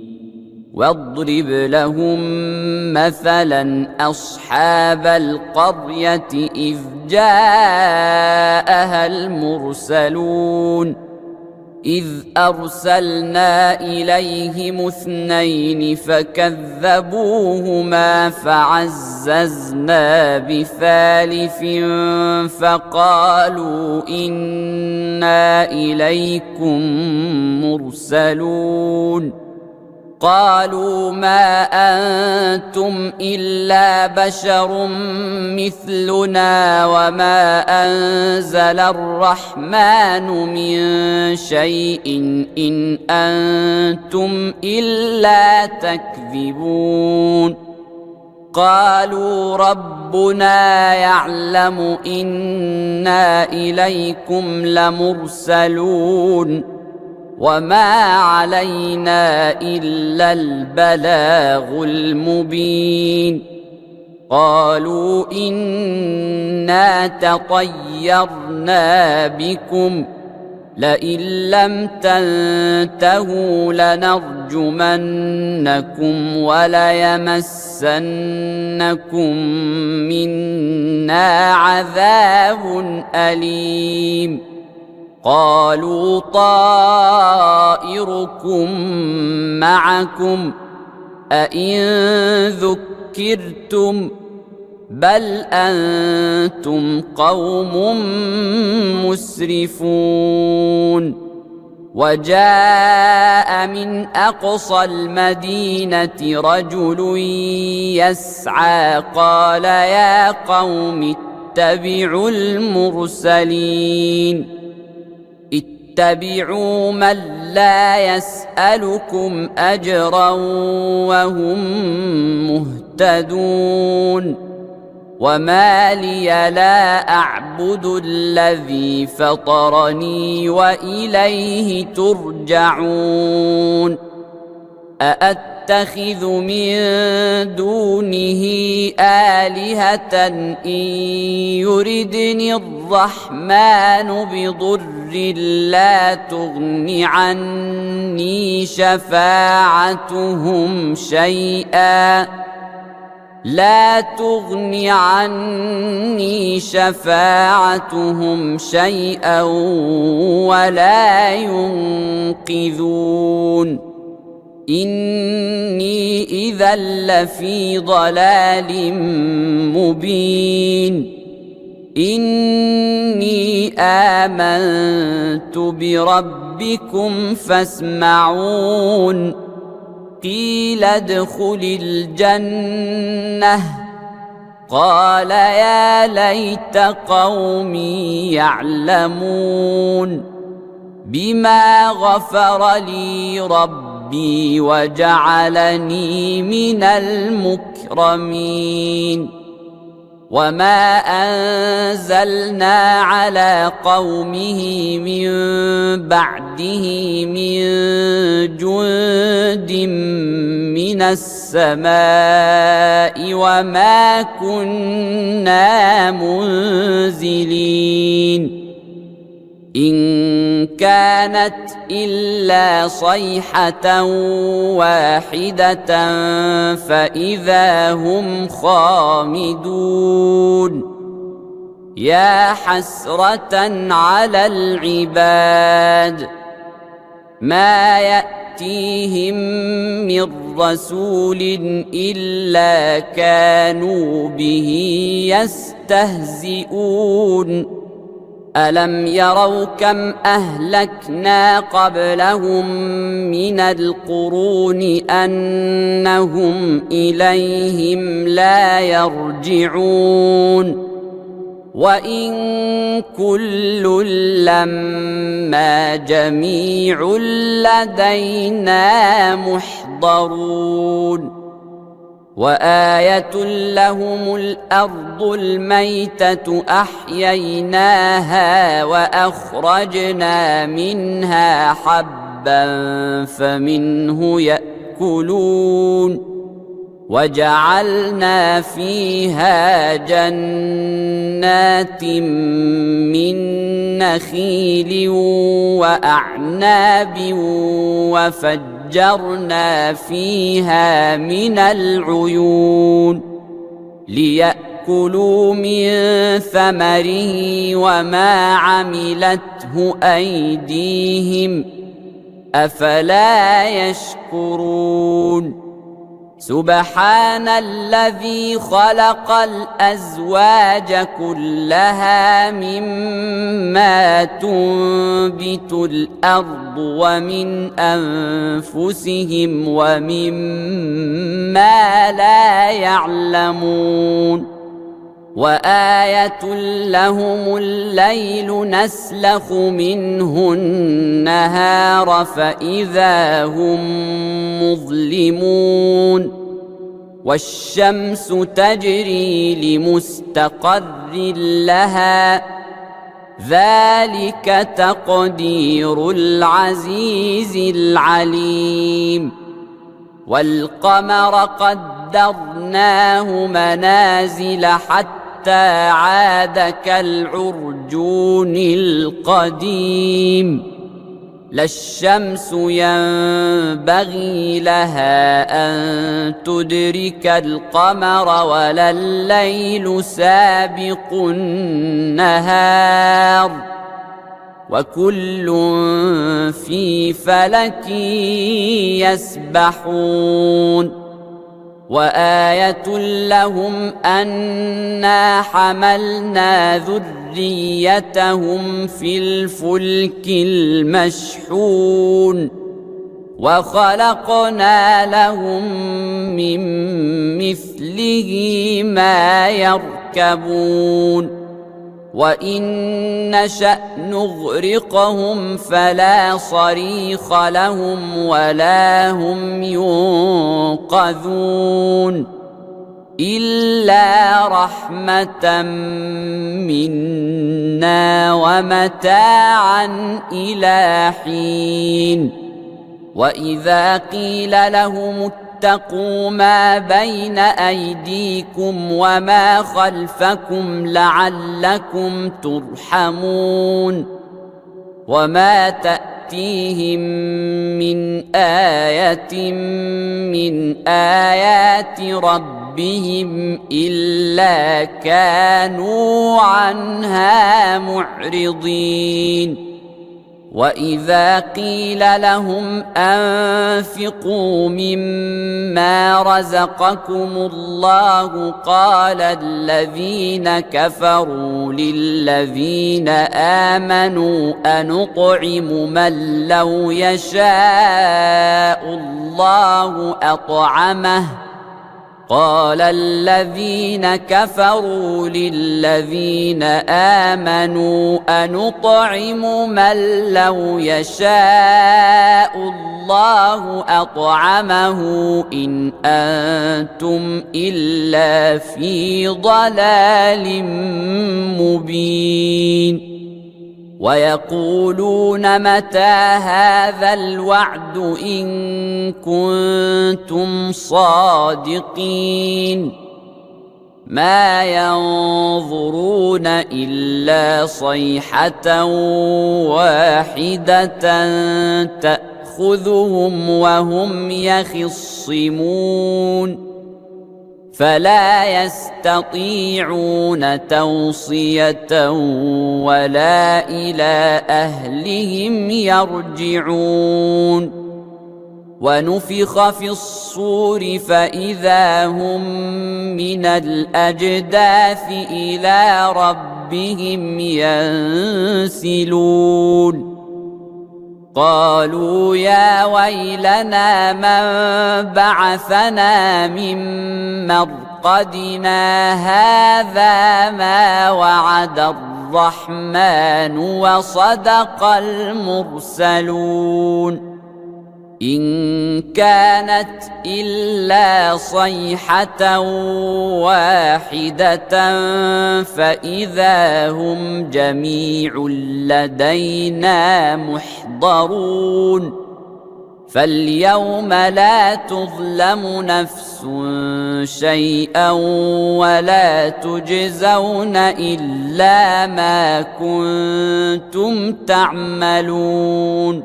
S1: واضرب لهم مثلا أصحاب القرية إذ جاءها المرسلون إذ أرسلنا إليهم 2 فكذبوهما فعززنا بثالث فقالوا إنا إليكم مرسلون. قالوا ما أنتم إلا بشر مثلنا وما أنزل الرحمن من شيء إن أنتم إلا تكذبون. قالوا ربنا يعلم إنا إليكم لمرسلون وما علينا إلا البلاغ المبين. قالوا إنا تطيرنا بكم لئن لم تنتهوا لنرجمنكم وليمسنكم منا عذاب أليم. قالوا طائركم معكم أئن ذكرتم بل أنتم قوم مسرفون. وجاء من أقصى المدينة رجل يسعى قال يا قوم اتبعوا المرسلين اتبعوا من لا يسألكم أجرا وهم مهتدون. وما لي لا أعبد الذي فطرني وإليه ترجعون. أأتخذ من دونه آلهة إن يردني الرحمن بضر لا تغن عني شفاعتهم شيئا ولا ينقذون. إني إذا لفي ضلال مبين. إني آمنت بربكم فاسمعون. قيل ادخل الجنة قال يا ليت قومي يعلمون بما غفر لي ربي وجعلني من المكرمين. وما أنزلنا على قومه من بعده من جند من السماء وما كنا منزلين. إن كانت إلا صيحة واحدة فإذا هم خامدون. يا حسرة على العباد ما يأتيهم من رسول إلا كانوا به يستهزئون. ألم يروا كم أهلكنا قبلهم من القرون أنهم إليهم لا يرجعون. وإن كل لما جميع لدينا محضرون وآية لهم الأرض الميتة أحييناها وأخرجنا منها حبا فمنه يأكلون وجعلنا فيها جنات من نخيل وأعناب وفجرنا فيها من العيون ليأكلوا من ثمره وما عملته أيديهم أفلا يشكرون سبحان الذي خلق الأزواج كلها مما تنبت الأرض ومن أنفسهم ومما لا يعلمون وآية لهم الليل نسلخ منه النهار فإذا هم مظلمون والشمس تجري لمستقر لها ذلك تقدير العزيز العليم والقمر قدرناه منازل حتى عاد كالعرجون القديم لا الشمس ينبغي لها أن تدرك القمر ولا الليل سابق النهار وكل في فلك يسبحون وآية لهم أنا حملنا ذريتهم في الفلك المشحون وخلقنا لهم من مثله ما يركبون وإن نشأ نغرقهم فلا صريخ لهم ولا هم ينقذون إلا رحمة منا ومتاعا إلى حين وإذا قيل لهم اتقوا ما بين أيديكم وما خلفكم لعلكم ترحمون وما تأتيهم من آية من آيات ربهم إلا كانوا عنها معرضين وإذا قيل لهم أنفقوا مما رزقكم الله قال الذين كفروا للذين آمنوا أنطعم من لو يشاء الله أطعمه قال الذين كفروا للذين آمنوا أنطعم من لو يشاء الله أطعمه إن أنتم إلا في ضلال مبين ويقولون متى هذا الوعد إن كنتم صادقين ما ينظرون إلا صيحة واحدة تأخذهم وهم يخصمون فلا يستطيعون توصية ولا إلى أهلهم يرجعون ونفخ في الصور فإذا هم من الأجداث إلى ربهم ينسلون قالوا يا ويلنا من بعثنا من مرقدنا معتقدنا هذا ما وعد الرحمن وصدق المرسلون إن كانت إلا صيحة واحدة فإذا هم جميع لدينا محضرون فاليوم لا تظلم نفس شيئا ولا تجزون إلا ما كنتم تعملون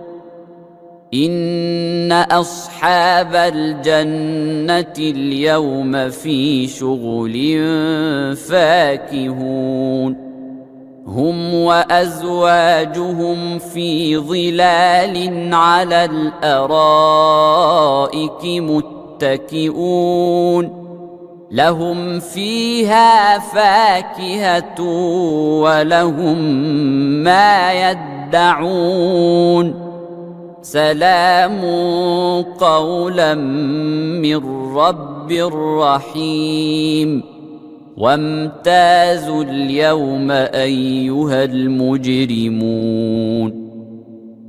S1: إن أصحاب الجنة اليوم في شغل فاكهون هم وأزواجهم في ظلال على الأرائك متكئون لهم فيها فاكهة ولهم ما يدعون سلام قولا من رب رحيم وامتازوا اليوم أيها المجرمون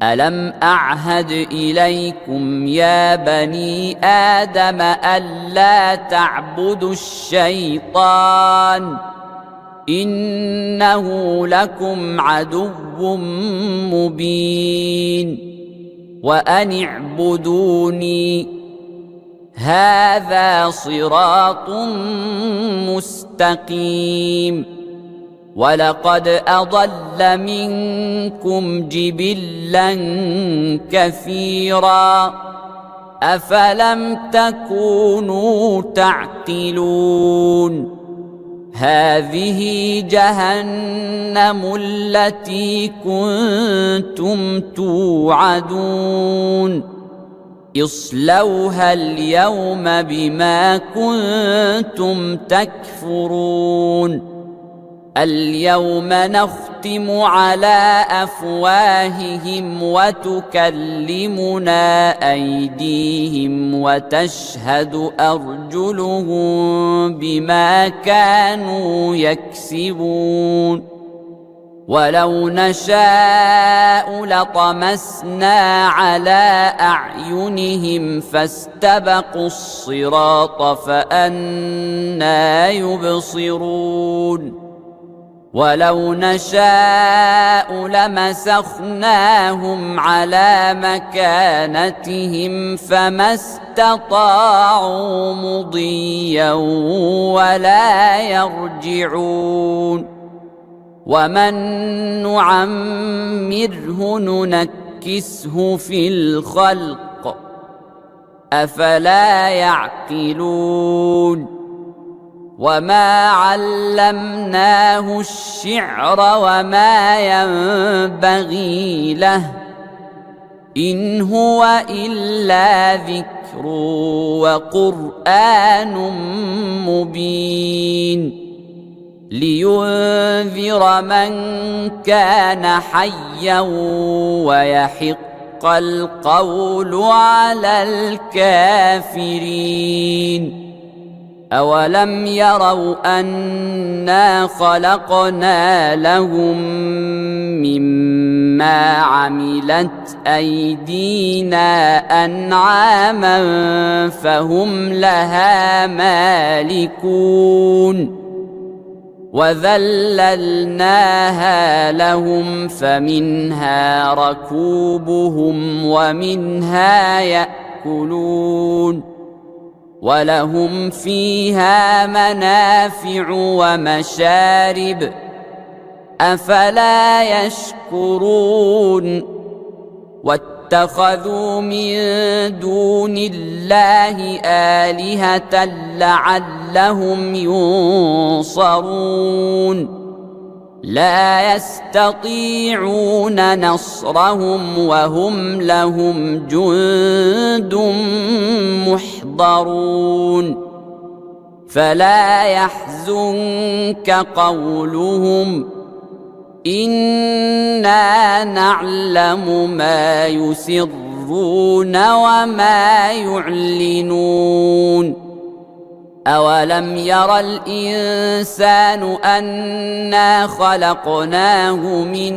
S1: ألم أعهد إليكم يا بني آدم ألا تعبدوا الشيطان إنه لكم عدو مبين وأن اعبدوني هذا صراط مستقيم ولقد أضل منكم جبلا كثيرا أفلم تكونوا تعقلون هذه جهنم التي كنتم توعدون اصلوها اليوم بما كنتم تكفرون اليوم نختم على أفواههم وتكلمنا أيديهم وتشهد أرجلهم بما كانوا يكسبون ولو نشاء لطمسنا على أعينهم فاستبقوا الصراط فأنى يبصرون ولو نشاء لمسخناهم على مكانتهم فما استطاعوا مضيا ولا يرجعون ومن نعمره ننكسه في الخلق أفلا يعقلون وما علمناه الشعر وما ينبغي له إن هو إلا ذكر وقرآن مبين لينذر من كان حيا ويحق القول على الكافرين أولم يروا أنا خلقنا لهم مما عملت أيدينا أنعاما فهم لها مالكون وذللناها لهم فمنها ركوبهم ومنها يأكلون ولهم فيها منافع ومشارب أفلا يشكرون واتخذوا من دون الله آلهة لعلهم ينصرون لا يستطيعون نصرهم وهم لهم جند محضرون فلا يحزنك قولهم إنا نعلم ما يسرون وما يعلنون أولم ير الإنسان أنا خلقناه من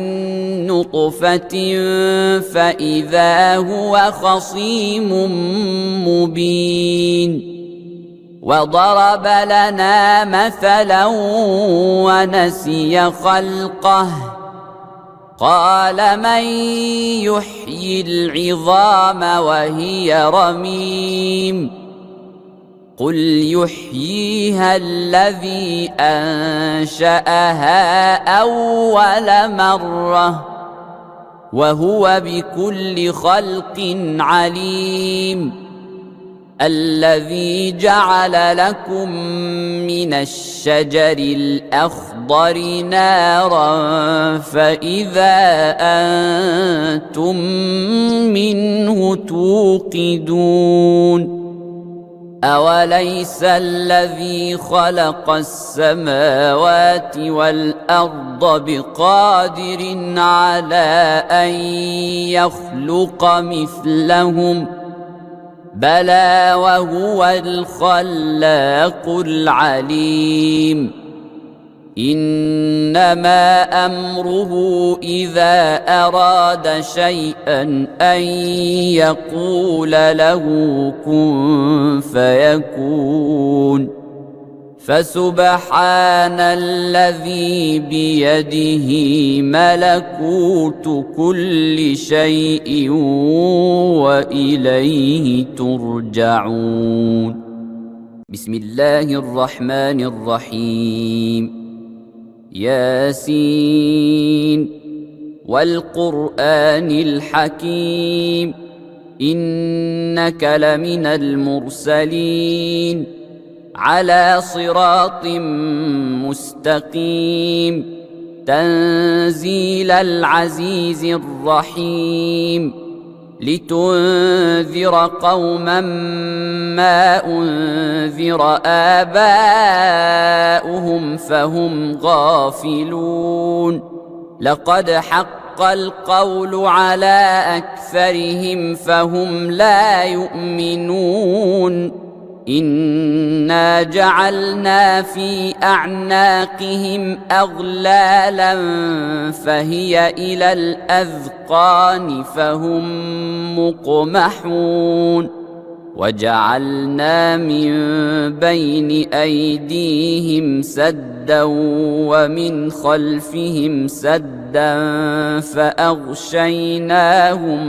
S1: نطفة فإذا هو خصيم مبين وضرب لنا مثلا ونسي خلقه قال من يحيي العظام وهي رميم قل يحييها الذي أنشأها أول مرة وهو بكل خلق عليم الذي جعل لكم من الشجر الأخضر نارا فإذا أنتم منه توقدون أوليس الذي خلق السماوات والأرض بقادر على أن يخلق مثلهم بلى وهو الخلاق العليم إنما أمره إذا أراد شيئا أن يقول له كن فيكون فسبحان الذي بيده ملكوت كل شيء وإليه ترجعون بسم الله الرحمن الرحيم ياسين والقرآن الحكيم إنك لمن المرسلين على صراط مستقيم تنزيل العزيز الرحيم لتنذر قوما ما أنذر آباؤهم فهم غافلون لقد حق القول على أكثرهم فهم لا يؤمنون إنا جعلنا في أعناقهم أغلالا فهي إلى الأذقان فهم مقمحون وجعلنا من بين أيديهم سدا ومن خلفهم سدا فأغشيناهم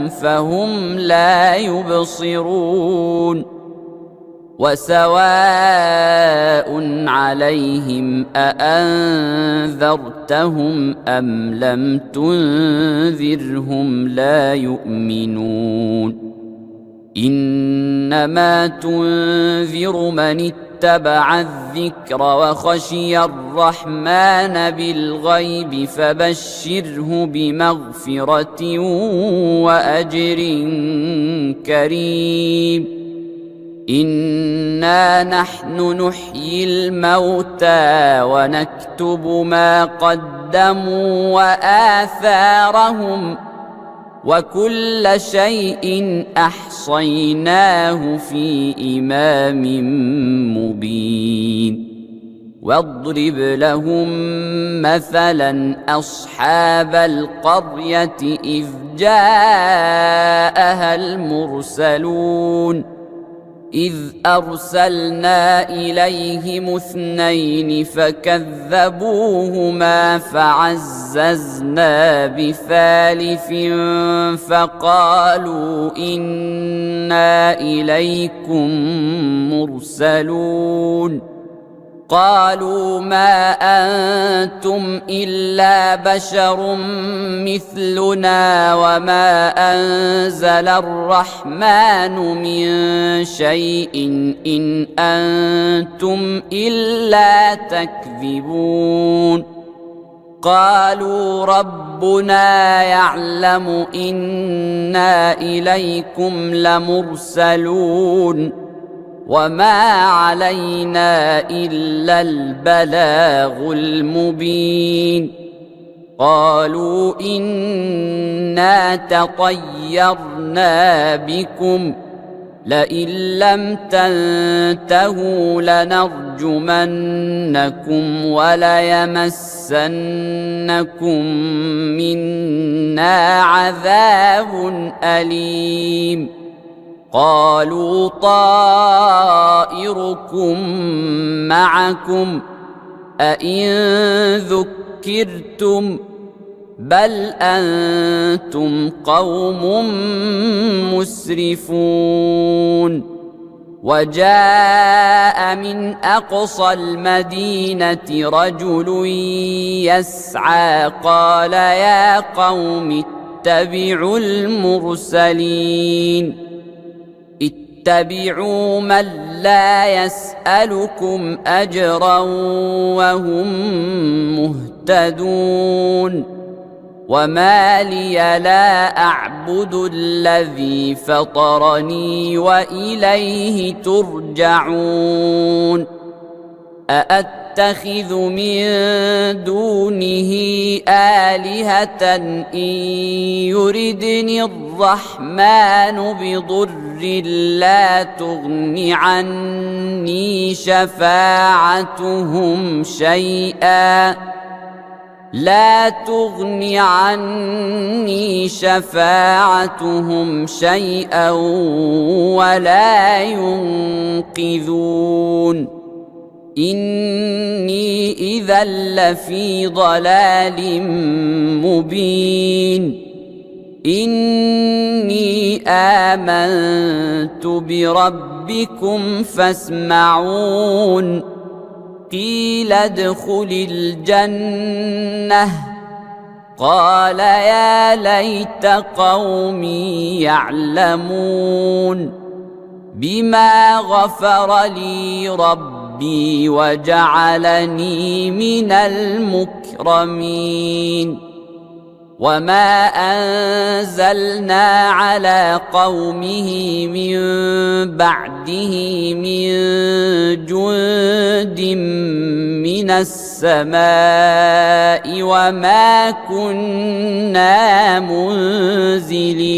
S1: فهم لا يبصرون وسواء عليهم أأنذرتهم أم لم تنذرهم لا يؤمنون إنما تنذر من اتبع الذكر وخشي الرحمن بالغيب فبشره بمغفرة وأجر كريم إنا نحن نحيي الموتى ونكتب ما قدموا وآثارهم وكل شيء أحصيناه في إمام مبين واضرب لهم مثلا أصحاب القرية إذ جاءها المرسلون إذ أرسلنا إليهم اثنين فكذبوهما فعززنا بثالث فقالوا إنا إليكم مرسلون قالوا ما أنتم إلا بشر مثلنا وما أنزل الرحمن من شيء إن أنتم إلا تكذبون قالوا ربنا يعلم إنا إليكم لمرسلون وما علينا إلا البلاغ المبين قالوا إنا تطيرنا بكم لئن لم تنتهوا لنرجمنكم وليمسنكم منا عذاب أليم قالوا طائركم معكم أئن ذكرتم بل أنتم قوم مسرفون وجاء من أقصى المدينة رجل يسعى قال يا قوم اتبعوا المرسلين اتبعوا من لا يسألكم أجرا وهم مهتدون وما لي لا أعبد الذي فطرني وإليه ترجعون أأتخذ من دونه آلهة إن يردني الرحمن بضر لا تغن عني شفاعتهم شيئا ولا ينقذون إني إذا لفي ضلال مبين إني آمنت بربكم فاسمعون قيل ادخل الجنة قال يا ليت قومي يعلمون بما غفر لي ربي وجعلني من المكرمين وما أنزلنا على قومه من بعده من جند من السماء وما كنا منزلين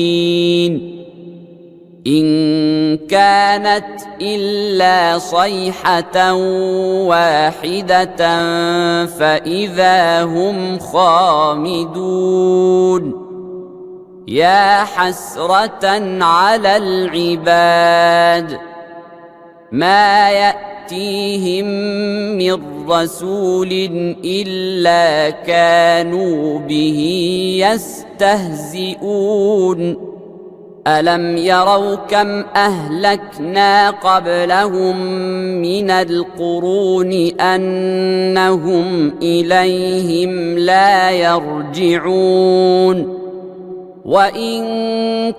S1: إن كانت إلا صيحة واحدة فإذا هم خامدون يا حسرة على العباد ما يأتيهم من رسول إلا كانوا به يستهزئون ألم يروا كم أهلكنا قبلهم من القرون أنهم إليهم لا يرجعون وإن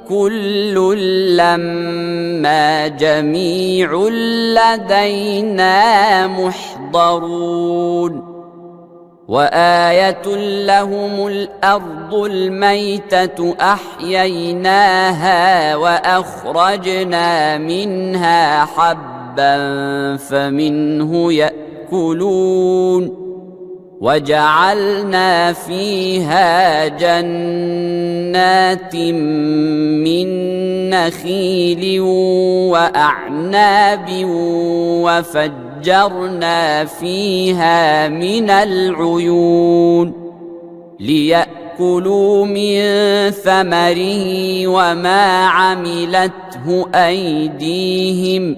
S1: كل لما جميع لدينا محضرون وآية لهم الأرض الميتة أحييناها وأخرجنا منها حبا فمنه يأكلون وجعلنا فيها جنات من نخيل وأعناب وفجرنا فيها من العيون ليأكلوا من ثمره وما عملته أيديهم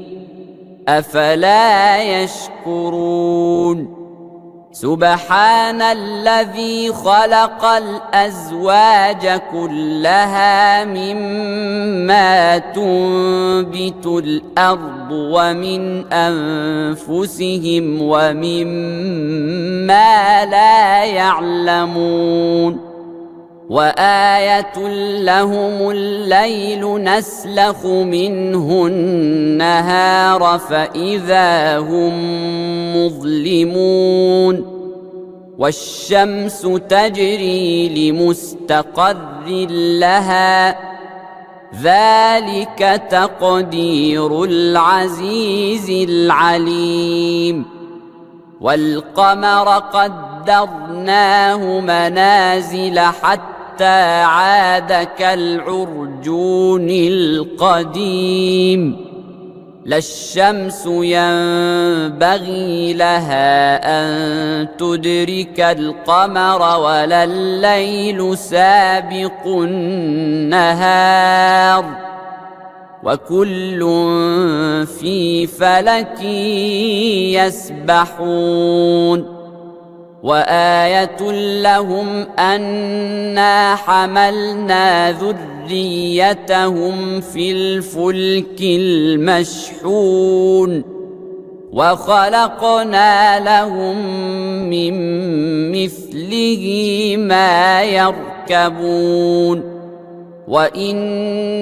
S1: أفلا يشكرون سبحان الذي خلق الأزواج كلها مما تنبت الأرض ومن أنفسهم ومما لا يعلمون وآية لهم الليل نسلخ منه النهار فإذا هم مظلمون والشمس تجري لمستقر لها ذلك تقدير العزيز العليم والقمر قدرناه منازل حتى حتى عاد كالعرجون القديم لا الشمس ينبغي لها أن تدرك القمر ولا الليل سابق النهار وكل في فلك يسبحون وآية لهم أنا حملنا ذريتهم في الفلك المشحون وخلقنا لهم من مثله ما يركبون وإن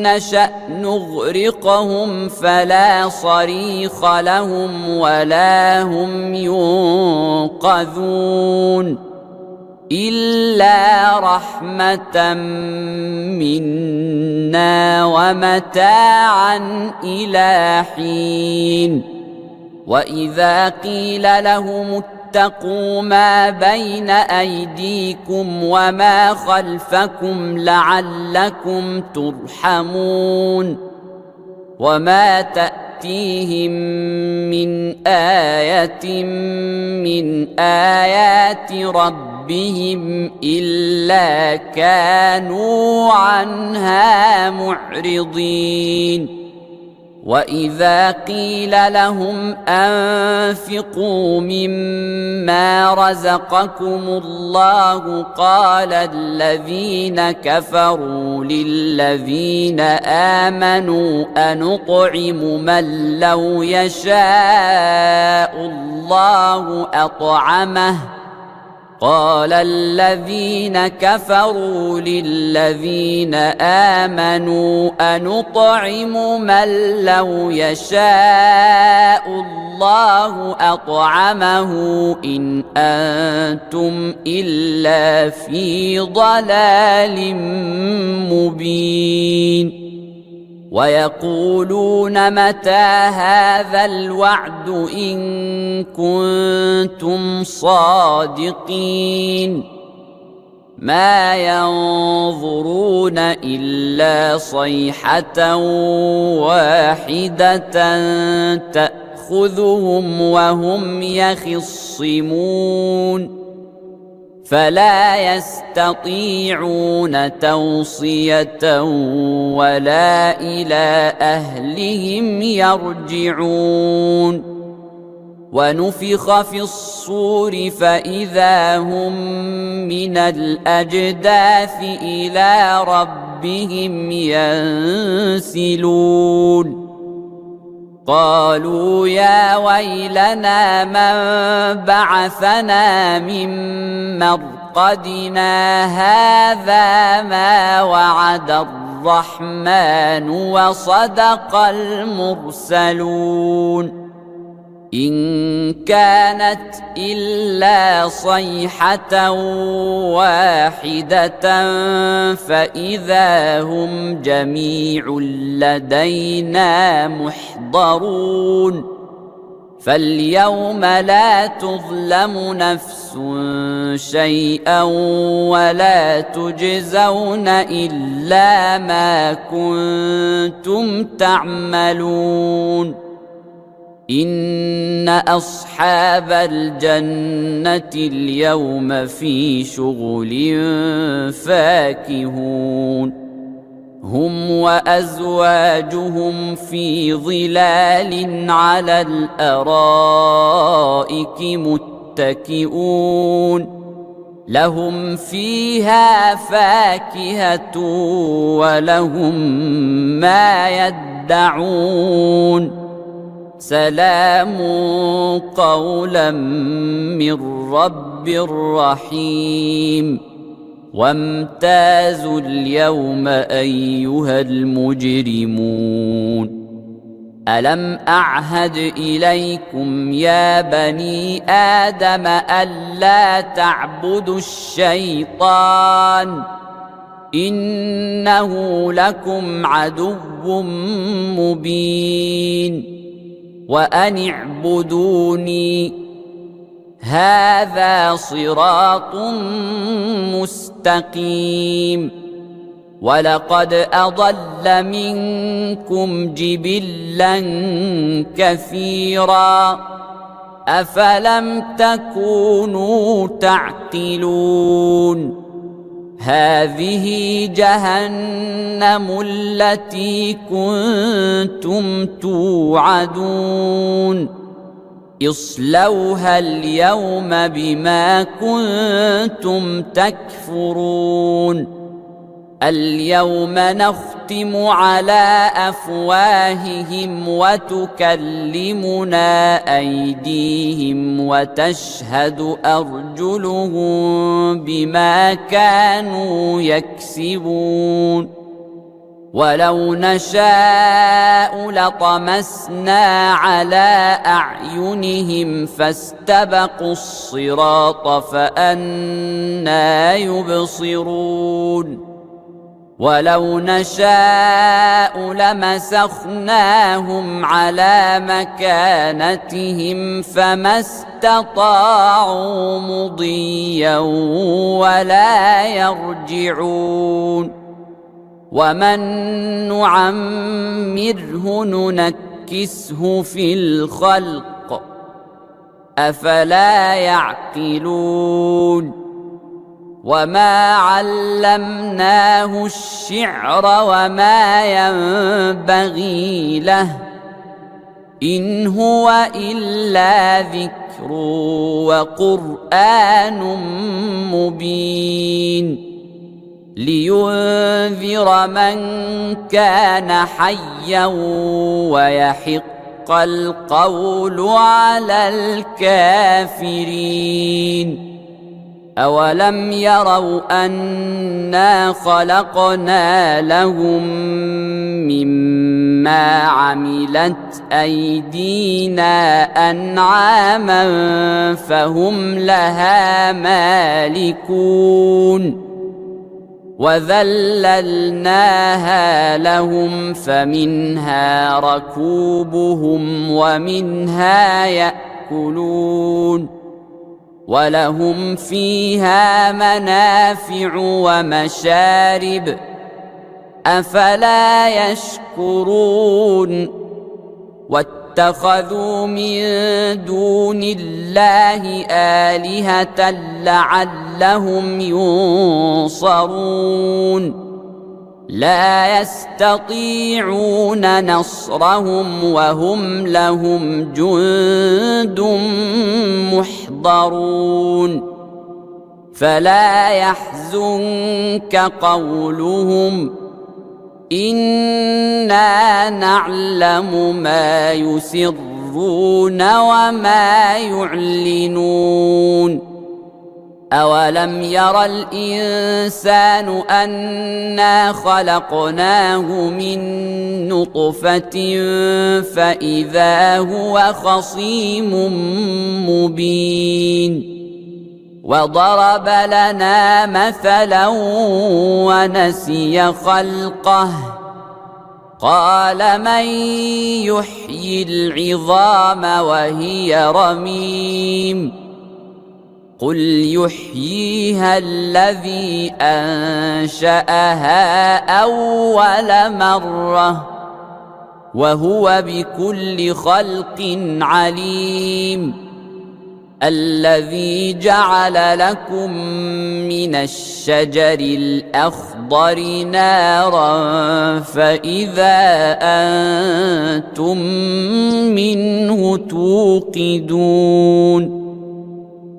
S1: نشأ نغرقهم فلا صريخ لهم ولا هم ينقذون إلا رحمة منا ومتاعا إلى حين وإذا قيل لهم اتقوا ما بين أيديكم وما خلفكم لعلكم ترحمون وما تأتيهم من آية من آيات ربهم إلا كانوا عنها معرضين وإذا قيل لهم أنفقوا مما رزقكم الله قال الذين كفروا للذين آمنوا أنطعم من لو يشاء الله أطعمه قال الذين كفروا للذين آمنوا أنطعم من لو يشاء الله أطعمه إن أنتم إلا في ضلال مبين ويقولون متى هذا الوعد إن كنتم صادقين ما ينظرون إلا صيحة واحدة تأخذهم وهم يخصمون فلا يستطيعون توصية ولا إلى أهلهم يرجعون ونفخ في الصور فإذا هم من الأجداث إلى ربهم ينسلون قالوا يا ويلنا من بعثنا من مرقدنا هذا ما وعد الرحمن وصدق المرسلون إن كانت إلا صيحة واحدة فإذا هم جميع لدينا محضرون فاليوم لا تظلم نفس شيئا ولا تجزون إلا ما كنتم تعملون إن أصحاب الجنة اليوم في شغل فاكهون هم وأزواجهم في ظلال على الأرائك متكئون لهم فيها فاكهة ولهم ما يدعون سلام قولا من رب رحيم وامتازوا اليوم أيها المجرمون ألم أعهد إليكم يا بني آدم ألا تعبدوا الشيطان إنه لكم عدو مبين وأن اعبدوني هذا صراط مستقيم ولقد أضل منكم جبلا كثيرا أفلم تكونوا تعقلون هذه جهنم التي كنتم توعدون اصلوها اليوم بما كنتم تكفرون اليوم نختم على أفواههم وتكلمنا أيديهم وتشهد أرجلهم بما كانوا يكسبون ولو نشاء لطمسنا على أعينهم فاستبقوا الصراط فأنى يبصرون ولو نشاء لمسخناهم على مكانتهم فما استطاعوا مضيا ولا يرجعون ومن نعمره ننكسه في الخلق أفلا يعقلون وما علمناه الشعر وما ينبغي له إن هو إلا ذكر وقرآن مبين لينذر من كان حيا ويحق القول على الكافرين أولم يروا أنا خلقنا لهم مما عملت أيدينا أنعاما فهم لها مالكون وذللناها لهم فمنها ركوبهم ومنها يأكلون ولهم فيها منافع ومشارب أفلا يشكرون واتخذوا من دون الله آلهة لعلهم ينصرون لا يستطيعون نصرهم وهم لهم جند محضرون فلا يحزنك قولهم إنا نعلم ما يسرون وما يعلنون أولم ير الإنسان أنا خلقناه من نطفة فإذا هو خصيم مبين وضرب لنا مثلا ونسي خلقه قال من يحيي العظام وهي رميم قل يحييها الذي أنشأها أول مرة وهو بكل خلق عليم الذي جعل لكم من الشجر الأخضر نارا فإذا أنتم منه توقدون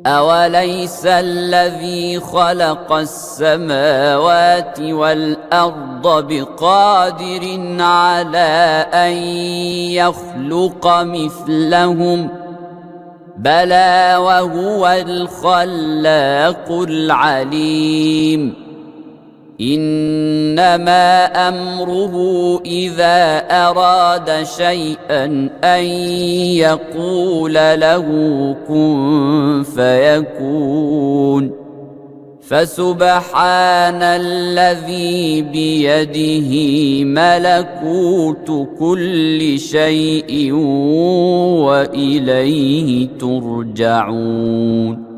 S1: أوليس الذي خلق السماوات والأرض بقادر على أن يخلق مثلهم بلى وهو الخلاق العليم إنما أمره إذا أراد شيئا أن يقول له كن فيكون فسبحان الذي بيده ملكوت كل شيء وإليه ترجعون.